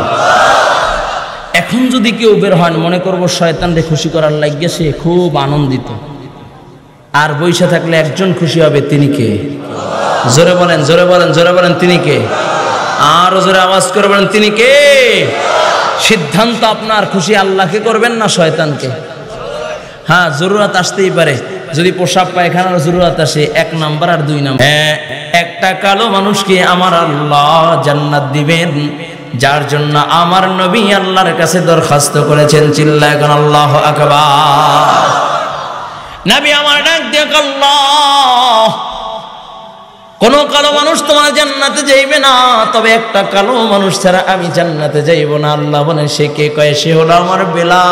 এখন যদি কেউ বের হয়, মনে করবো শয়তানকে খুশি করার লাগিয়ে সে খুব আনন্দিত, আর বইসা থাকলে একজন খুশি হবে, তিনি কে? জোরে বলেন, জোরে বলেন, জোরে বলেন, তিনি কে? আরো জোরে আওয়াজ করে বলেন, তিনি কে? সিদ্ধান্ত আপনার, খুশি আল্লাহকে করবেন না শয়তানকে? হ্যাঁ, জরুরত আসতেই পারে, যদি পোশাক পায়খানার জরুরত আসে, 1 নাম্বার আর 2 নাম্বার। একটা কালো মানুষকে আমার আল্লাহ জান্নাত দিবেন, যার জন্য আমার নবী আল্লাহর কাছে দরখাস্ত করেছেন। চিল্লায় এখন আল্লাহু আকবার। নবী আমার ডাক দিয়ে আল্লাহ, কোন কালো মানুষ তোমার জান্নাতে যাইবে না, তবে একটা কালো মানুষ ছাড়া আমি জান্নাতে যাইব না। আল্লাহ বলেন, সে কে? কয়, সে হলো আমার বেলাল।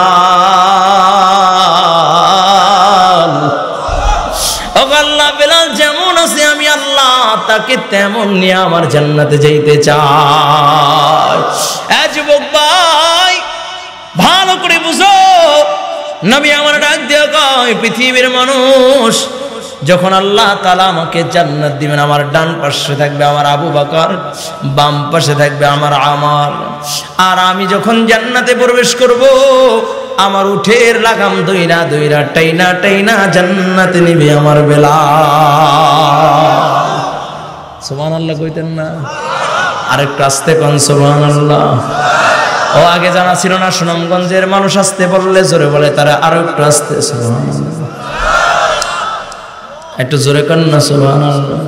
ও আল্লাহ, বেলাল যেমন আছে আমি আল্লাহ তাকে তেমন নিয়ে আমার জান্নাতে যাইতে চাই। যুবক ভাই, ভালো করে বুঝো, নবী আমার ডাক দিয়ে কয়, পৃথিবীর মানুষ, যখন আল্লাহ তাআলা আমাকে জান্নাত দিবেন, আমার ডান পাশে থাকবে আমার আবু বকর, বাম পাশে থাকবে আমার আমর। আর আমি যখন জান্নাতে প্রবেশ করব, আমার উঠের লাগাম দইরা দইরা টাইনা টাইনা জান্নাতে নিবে আমার বেলাল। সুবহানাল্লাহ কইতেন না? আরেকটু আস্তে কোন সুবহানাল্লাহ। ও আগে জানা ছিল না, সুনামগঞ্জের মানুষ আসতে বললে জোরে বলে তারা, আরো একটু আস্তে সুবহানাল্লাহ, একটু জোরে কোন না সুবহানাল্লাহ।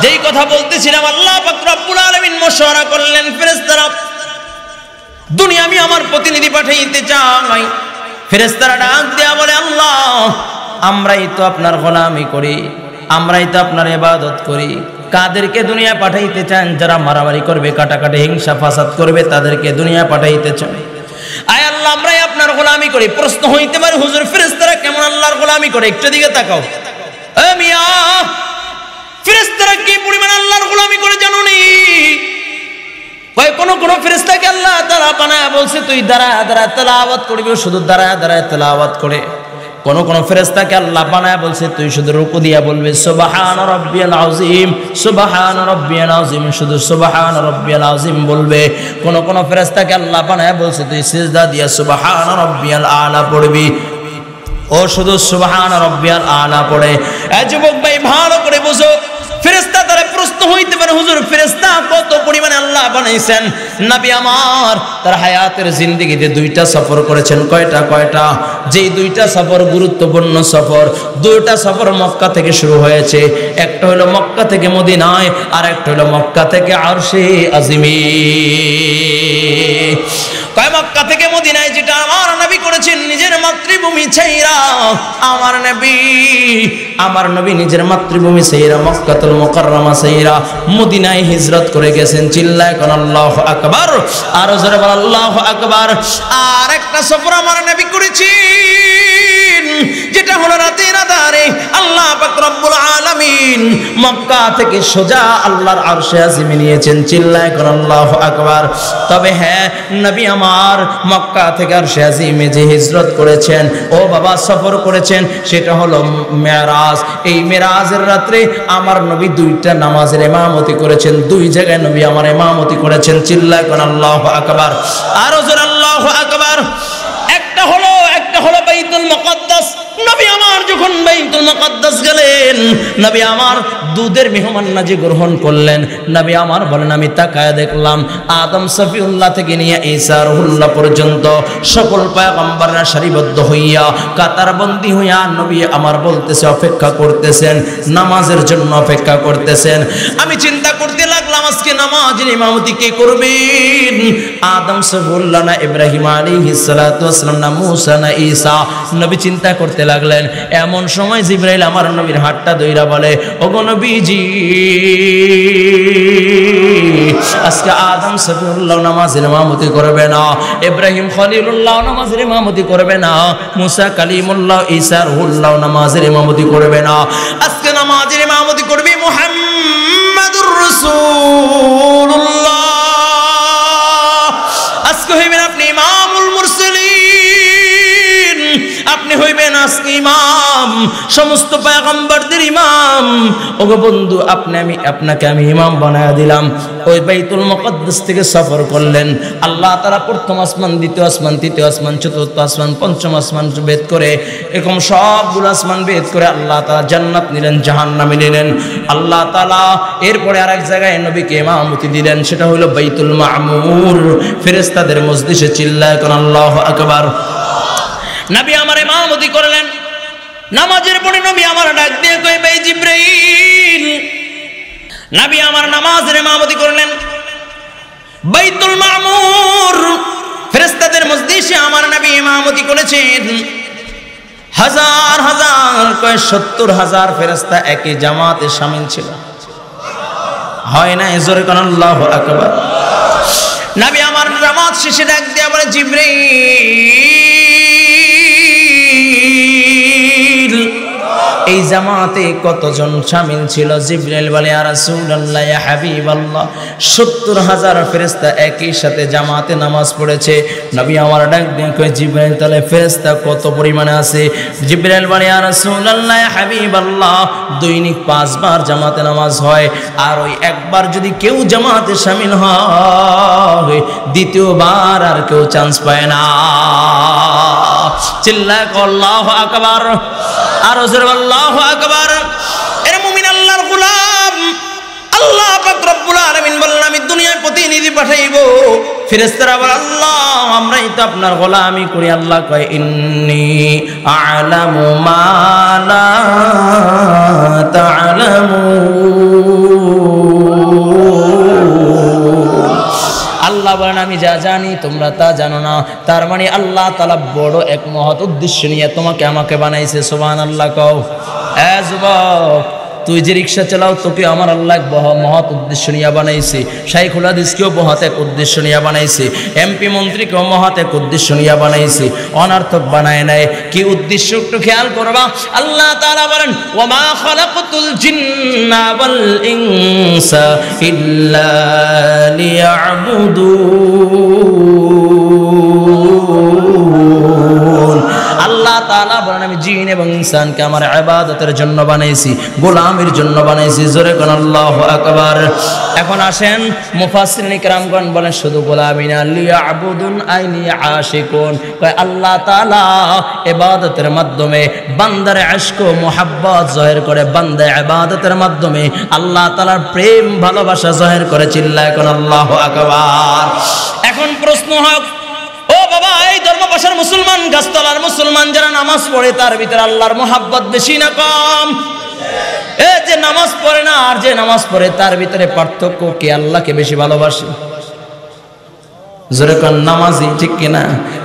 যেই কথা বলতেছিলাম, আল্লাহ পাক রব্বুল আলামিন মশওয়ারা করলেন, ফেরেশতারা, দুনিয়া আমি আমার প্রতিনিধি পাঠাইতে চাই। ফেরেশতারা ডাক দেয়া বলে, আল্লাহ, আমরাই তো আপনার গোলামি করি, আমরাই তো আপনার ইবাদত করি, কাদেরকে দুনিয়া পাঠাইতে চান? যারা মারামারি করবে, কাটাকাটি, হিংসা ফাসাদ করবে, তাদেরকে দুনিয়া পাঠাইতে চান। আয় আল্লাহ, আমরাই আপনার গোলামি করি। প্রশ্ন হইতে পারে, হুজুর ফেরেশতারা কেমন আল্লাহর গোলামি করে? একটু দিকে তাকাও। এ মিয়া, ফেরেশতারা কি পরিমাণ আল্লাহর গোলামি করে জানোনি? কোন কোন ফেরেশতাকে আল্লাহ তাআলা বানায়া বলছে, তুই দাঁড়া দাঁড়া তেলাওয়াত করবি, শুধু দাঁড়া দাঁড়া তেলাওয়াত করে। কোন কোন ফেরেশতাকে আল্লাহ বানায়া বলছে, তুই শুধু রুকু দিয়া বলবি সুবহান রাব্বিয়াল আযীম, সুবহান রাব্বিয়াল আযীম, শুধু সুবহান রাব্বিয়াল আযীম বলবে। কোন কোন ফেরেশতাকে আল্লাহ বানায়া বলছে, তুই সিজদা দিয়া সুবহান রাব্বিয়াল আলা পড়বি, ও শুধু সুবহান রাব্বিয়াল আলা পড়ে। এই যুবক ভাই, ভালো করে বুঝো, ফেরেশতা তারা প্রশ্ন হইতে পারে, হুজুর ফেরেশতা কত পরিমাণে আল্লাহ বানাইছেন? নবী আমার তার হায়াতের জিন্দেগিতে 2টা সফর করেছেন। কয়টা? কয়টা? যেই 2টা সফর গুরুত্বপূর্ণ সফর। 2টা সফর মক্কা থেকে শুরু হয়েছে। একটা হলো মক্কা থেকে মদিনায়, আর একটা হলো মক্কা থেকে আরশে আজিমে। কয় মক্কা থেকে মদিনায় যেটা আমার নবী করেছেন, নিজের মাতৃভূমি ছাইরা, আমার নবী নিজের মাতৃভূমি ছাইরা, মক্কাতুল মুকাররমা ছাইরা মদিনায় হিজরত করে গেছেন। চিল্লায় কোন আল্লাহু আকবার, আর জোরে বল আল্লাহু আকবার। আর একটা সফর আমার নবী করেছেন, যেটা হলো রাতের আধারে আল্লাহ পাক রব্বুল আলামিন মক্কা থেকে সোজা আল্লাহর আরশে আজিমে নিয়েছেন। চিল্লায় কোন আল্লাহু আকবার। তবে হ্যাঁ, নবী আমার মক্কা থেকে আরশে আজিমে যে হিজরত করেছেন, ও বাবা সফর করেছেন, সেটা হলো মেরাজ। এই মেরাজের রাত্রে আমার নবী 2টা নামাজের ইমামতি করেছেন। 2 জায়গায় নবী আমার ইমামতি করেছেন। চিল্লায় কোন আল্লাহু আকবার, আর জোরে আল্লাহু আকবার। একটা হলো বাইতুল মুকাদ্দাস। নবী আমার যখন বাইতুল মুকাদ্দাস গেলেন, নবী আমার দুধের মেহমাননাজি গ্রহণ করলেন। নবী আমার বলেন, আমি তাকায় দেখলাম আদম সফিউল্লাহ থেকে নিয়ে ঈসা রুহুল্লাহ পর্যন্ত সকল পয়গম্বররা সারিবদ্ধ হইয়া কাতারবন্দি হইয়া নবী আমার বলতেছে অপেক্ষা করতেছেন, নামাজের জন্য অপেক্ষা করতেছেন। আমি চিন্তা করতে লাগলাম, আজকে নামাজের ইমামতি কে করবেন? আদম সফিউল্লাহ না ইব্রাহিম আলাইহিস সালাতু ওয়াস সালাম না মুসা না ঈসা? নবী চিন্তা করতে লাগলেন। এমন সময় জিবরাইল আমার নবীর হাতটা ধইরা বলে, ওগো নবীজি, আজকে আদম সফিউল্লাহ নামাজের ইমামতি করবে না, ইব্রাহিম খলিলুল্লাহ নামাজের ইমামতি করবে না, মুসা কালিমুল্লাহ ঈসা রুহুল্লাহ নামাজের ইমামতি করবে না। আজকে নামাজের ইমামতি করবে মুহাম্মাদুর রাসূলুল্লাহ। আজকে হইবেন আপনি ইমামুল মুরসালিন, আপনি আপনি হইবেন আজকে ইমাম, সমস্ত পয়গম্বরদের ইমাম। ওগো বন্ধু, আপনাকে আমি ইমাম বানায়া দিলাম। ওই বাইতুল মুকদ্দাস থেকে সফর করলেন। আল্লাহ তাআলা প্রথম আসমান, দ্বিতীয় আসমান, তৃতীয় আসমান, চতুর্থ আসমান, পঞ্চম আসমান ভেদ করে, এরকম সবগুলো আসমান ভেদ করে আল্লাহ তাআলা জান্নাত নিলেন, জাহান্নাম নিলেন। আল্লাহ তাআলা এরপরে আরেক জায়গায় নবীকে ইমামতি দিলেন, সেটা হলো বাইতুল মামুর, ফেরেশতাদের মজলিসে। চিল্লায় কোন আল্লাহু আকবার। নবী আমার ইমামতি করলেন। নামাজের পরে নবী আমার ডাক দিয়ে কই, ভাই জিবরাইল। নবী আমার নামাজের ইমামতি করলেন বাইতুল মামুর, ফেরেশতাদের মজলিসে আমার নবী ইমামতি করেছেন। হাজার হাজার, কয় 70,000 ফেরেশতা একই জামাতে শামিল ছিল। হয় না? জোরে কোন আল্লাহু আকবার। নবী আমার নামাজ শেষে ডাক দিয়ে বলে, জিবরাইল, এই জামাতে কতজন শামিল ছিল? জিবরাইল বলে, ইয়া রাসূলুল্লাহ, ইয়া হাবিবাল্লাহ, 70,000 ফেরেশতা একই সাথে জামাতে নামাজ পড়েছে। নবী আমার ডাক দিয়ে কয়, জিবরাইল, তাহলে ফেরেশতা কত পরিমাণে আছে? জিবরাইল বলে, ইয়া রাসূলুল্লাহ, ইয়া হাবিবাল্লাহ, দৈনিক 5 বার জামাতে নামাজ হয়, আর ওই একবার যদি কেউ জামাতে শামিল হয়, দ্বিতীয়বার আর কেউ চান্স পায় না। চিল্লায় আল্লাহু আকবার। আর জোরে আল্লাহু আকবার। এর মুমিন, আল্লাহর গোলাম, আল্লাহ পাক রব্বুল আলামিন বললেন, আমি দুনিয়ায় প্রতিনিধি পাঠাইবো। ফেরেশতারা বলে, আল্লাহ, আমরাই তো আপনার গোলামি করি। আল্লাহ কয়, ইন্নী আ'লামু মা লা তা'লামুন। আল্লাহ বলেন, আমি যা জানি তোমরা তা জানো না। তার মানে আল্লাহ তাআলা বড় এক মহৎ উদ্দেশ্য নিয়ে তোমাকে আমাকে বানাইছে। সুবহানাল্লাহ কও। এ যুবক, তুই যে রিক্সা চালাও, তোকে আমার আল্লাহ এক মহৎ উদ্দেশ্য নিয়ে বানাইছে। শাইখুল হাদিসকেও মহৎ এক উদ্দেশ্য নিয়ে বানাইছে। এমপি মন্ত্রীকেও মহৎ এক উদ্দেশ্য নিয়ে বানাইছে, অনার্থক বানায় নাই। কি উদ্দেশ্য একটু খেয়াল করবা। আল্লাহ তাআলা বলেন, ওয়া মা খালাকাতুল জিন্না ওয়াল ইনসা ইল্লা লিয়াবুদুন। আল্লাহ তাআলা বলেন, আমি জিন এবং ইনসানকে আমার ইবাদতের জন্য বানাইছি, গোলামের জন্য বানাইছি। জোরে কোন আল্লাহু আকবার। এখন আসেন, মুফাসসিরিন ইকরামগণ বলেন, শুধু গোলামি না, লিয়াবুদুন আই লিআশিকুন। কয় আল্লাহ তাআলা ইবাদতের মাধ্যমে বান্দার ইশক ও মুহাব্বত জাহির করে, বান্দা ইবাদতের মাধ্যমে আল্লাহ তাআলার প্রেম ভালোবাসা জাহির করে। চিল্লায় কোন আল্লাহু আকবার। এখন প্রশ্ন হয়, ও বাবা, এই ধর্মপাশার মুসলমান, গাছতলার মুসলমান যারা নামাজ পড়ে, তার ভিতরে আল্লাহর মুহাব্বত বেশি না কম? এই যে নামাজ পড়ে না আর যে নামাজ পড়ে, তার ভিতরে পার্থক্য কি? আল্লাহকে বেশি ভালোবাসে। জোরে কোন নামাজি, ঠিক কিনা?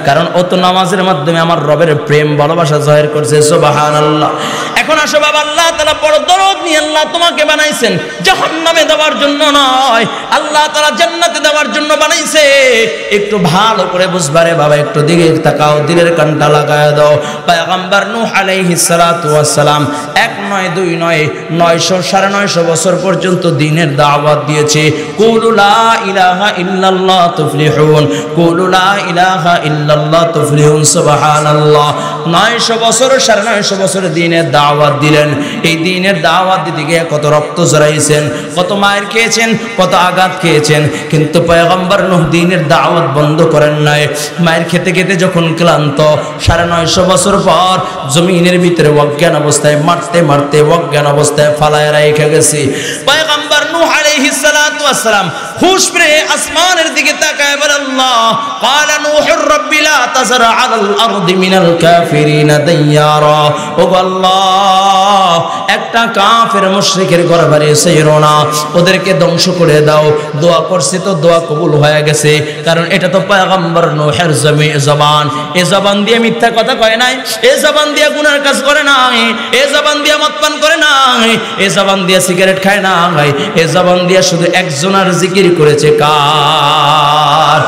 কারণ ও তো নামাজের মাধ্যমে আমার রবের প্রেম ভালোবাসা জাহির করছে। সুবহানাল্লাহ। এখন আসো বাবা, আল্লাহ তাআলা বড় দরদ নিয়ে আল্লাহ তোমাকে বানাইছেন জাহান্নামে দেওয়ার জন্য নয়, আল্লাহ তাআলা জান্নাতে দেওয়ার জন্য বানাইছে। একটু ভালো করে বুঝবারে বাবা, একটু দিকে তাকাও, দিলের কানটা লাগায় দাও। পয়গম্বর নূহ আলাইহিস সালাতু ওয়াস সালাম 1 নয় 2 নয় 900 950 বছর পর্যন্ত দ্বীনের দাওয়াত দিয়েছে। কুলু লা ইলাহা ইল্লাল্লাহ তুফলিহুন, কুলু লা ইলাহা ইল্লাল্লাহ তুফলিহুন। সুবহানাল্লাহ। 900 বছর 950 বছর দ্বীনের দাওয়াত দিলেন। এই দ্বীনের দাওয়াত দিতে গিয়ে কত রক্ত ঝরাইছেন, কত মায়ের খেয়েছেন, কত আঘাত খেয়েছেন, কিন্তু পয়গম্বর নূহ দ্বীনের দাওয়াত বন্ধ করেন নাই। মায়ের খেতে খেতে যখন ক্লান্ত, 950 বছর পর জমিনের ভিতরে অজ্ঞান অবস্থায় মারতে মারতে অজ্ঞান অবস্থায় ফালায় রেখে গেছে। পয়গম্বর নূহ আলাইহিস সালাতু ওয়াস সালাম হুশ পেয়ে আসমানের দিকে তাকায় বলে, আল্লাহ ক্বালা নূহুর রাব্বি লা তাযরা আলাল আরদি মিনাল কাফিরিনা দাইয়ারা। ও আল্লাহ, একটা কাফের মুশরিকের ঘর বাড়িয়েছে না, ওদেরকে ধ্বংস করে দাও। দোয়া করছে তো দোয়া কবুল হয়ে গেছে, কারণ এটা তো পয়গম্বর নূহের জবান। এই জবান দিয়ে মিথ্যা কথা কয় নাই, এই জবান দিয়ে গুনার কাজ করে নাই, এই জবান দিয়ে মদ পান করে নাই, এই জবান দিয়ে সিগারেট খায় নাই, এই জবান দিয়ে শুধু একজনের জিকির করেছে। কার?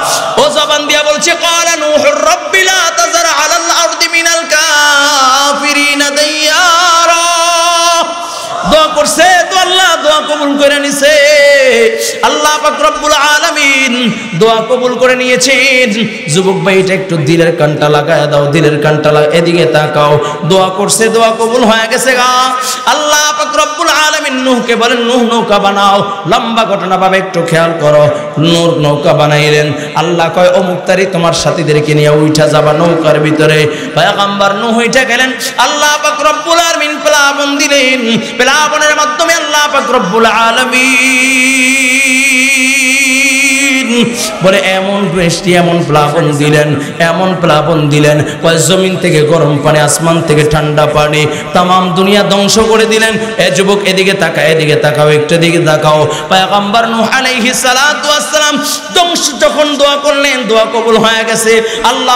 ও জবান দিয়ে বলছে, ক্বালা নূহুর রাব্বি লা তাযরা আলাল আরদি মিনাল কাফিরিনা দাইয়ারা। দোয়া করছে তো আল্লাহ দোয়া কবুল করে নিছে। আল্লাহ পাক রব্বুল আলামিন দোয়া কবুল করে নিয়েছেন। যুবক ভাই এটা একটু দিলের কানটা লাগায় দাও, দিলের কানটা এদিকে তাকাও। দোয়া করছে, দোয়া কবুল হয়ে গেছে গা। আল্লাহ পাক রব্বুল আলামিন নূহকে বলেন, নূহ নৌকা বানাও। লম্বা ঘটনা ভাবে একটু খেয়াল করো। নূহ নৌকা বানাইলেন। আল্লাহ কয় অমুক তারিখ তোমার সাথীদেরকে নিয়ে উঠা যাবা নৌকার ভিতরে। পয়গম্বর নূহ উঠা গেলেন। আল্লাহ পাক রব্বুল আলামিন প্লাবন দিলেন। প্লাবনের মাধ্যমে আল্লাহ পাক রব্বুল আলামিন বলে এমন বৃষ্টি, এমন প্লাবন দিলেন, এমন প্লাবন দিলেন, কয় জমিন থেকে গরম পানি, আসমান থেকে ঠান্ডা পানি, তামাম দুনিয়া ধ্বংস করে দিলেন। এ যুবক এদিকে তাকাও, এদিকে তাকাও, একটু দিকে তাকাও। পয়গম্বর নূহ আলাইহিস সালাতু ওয়াস সালাম ধ্বংস যখন দোয়া করলেন, দোয়া কবুল হয়ে গেছে। আল্লাহ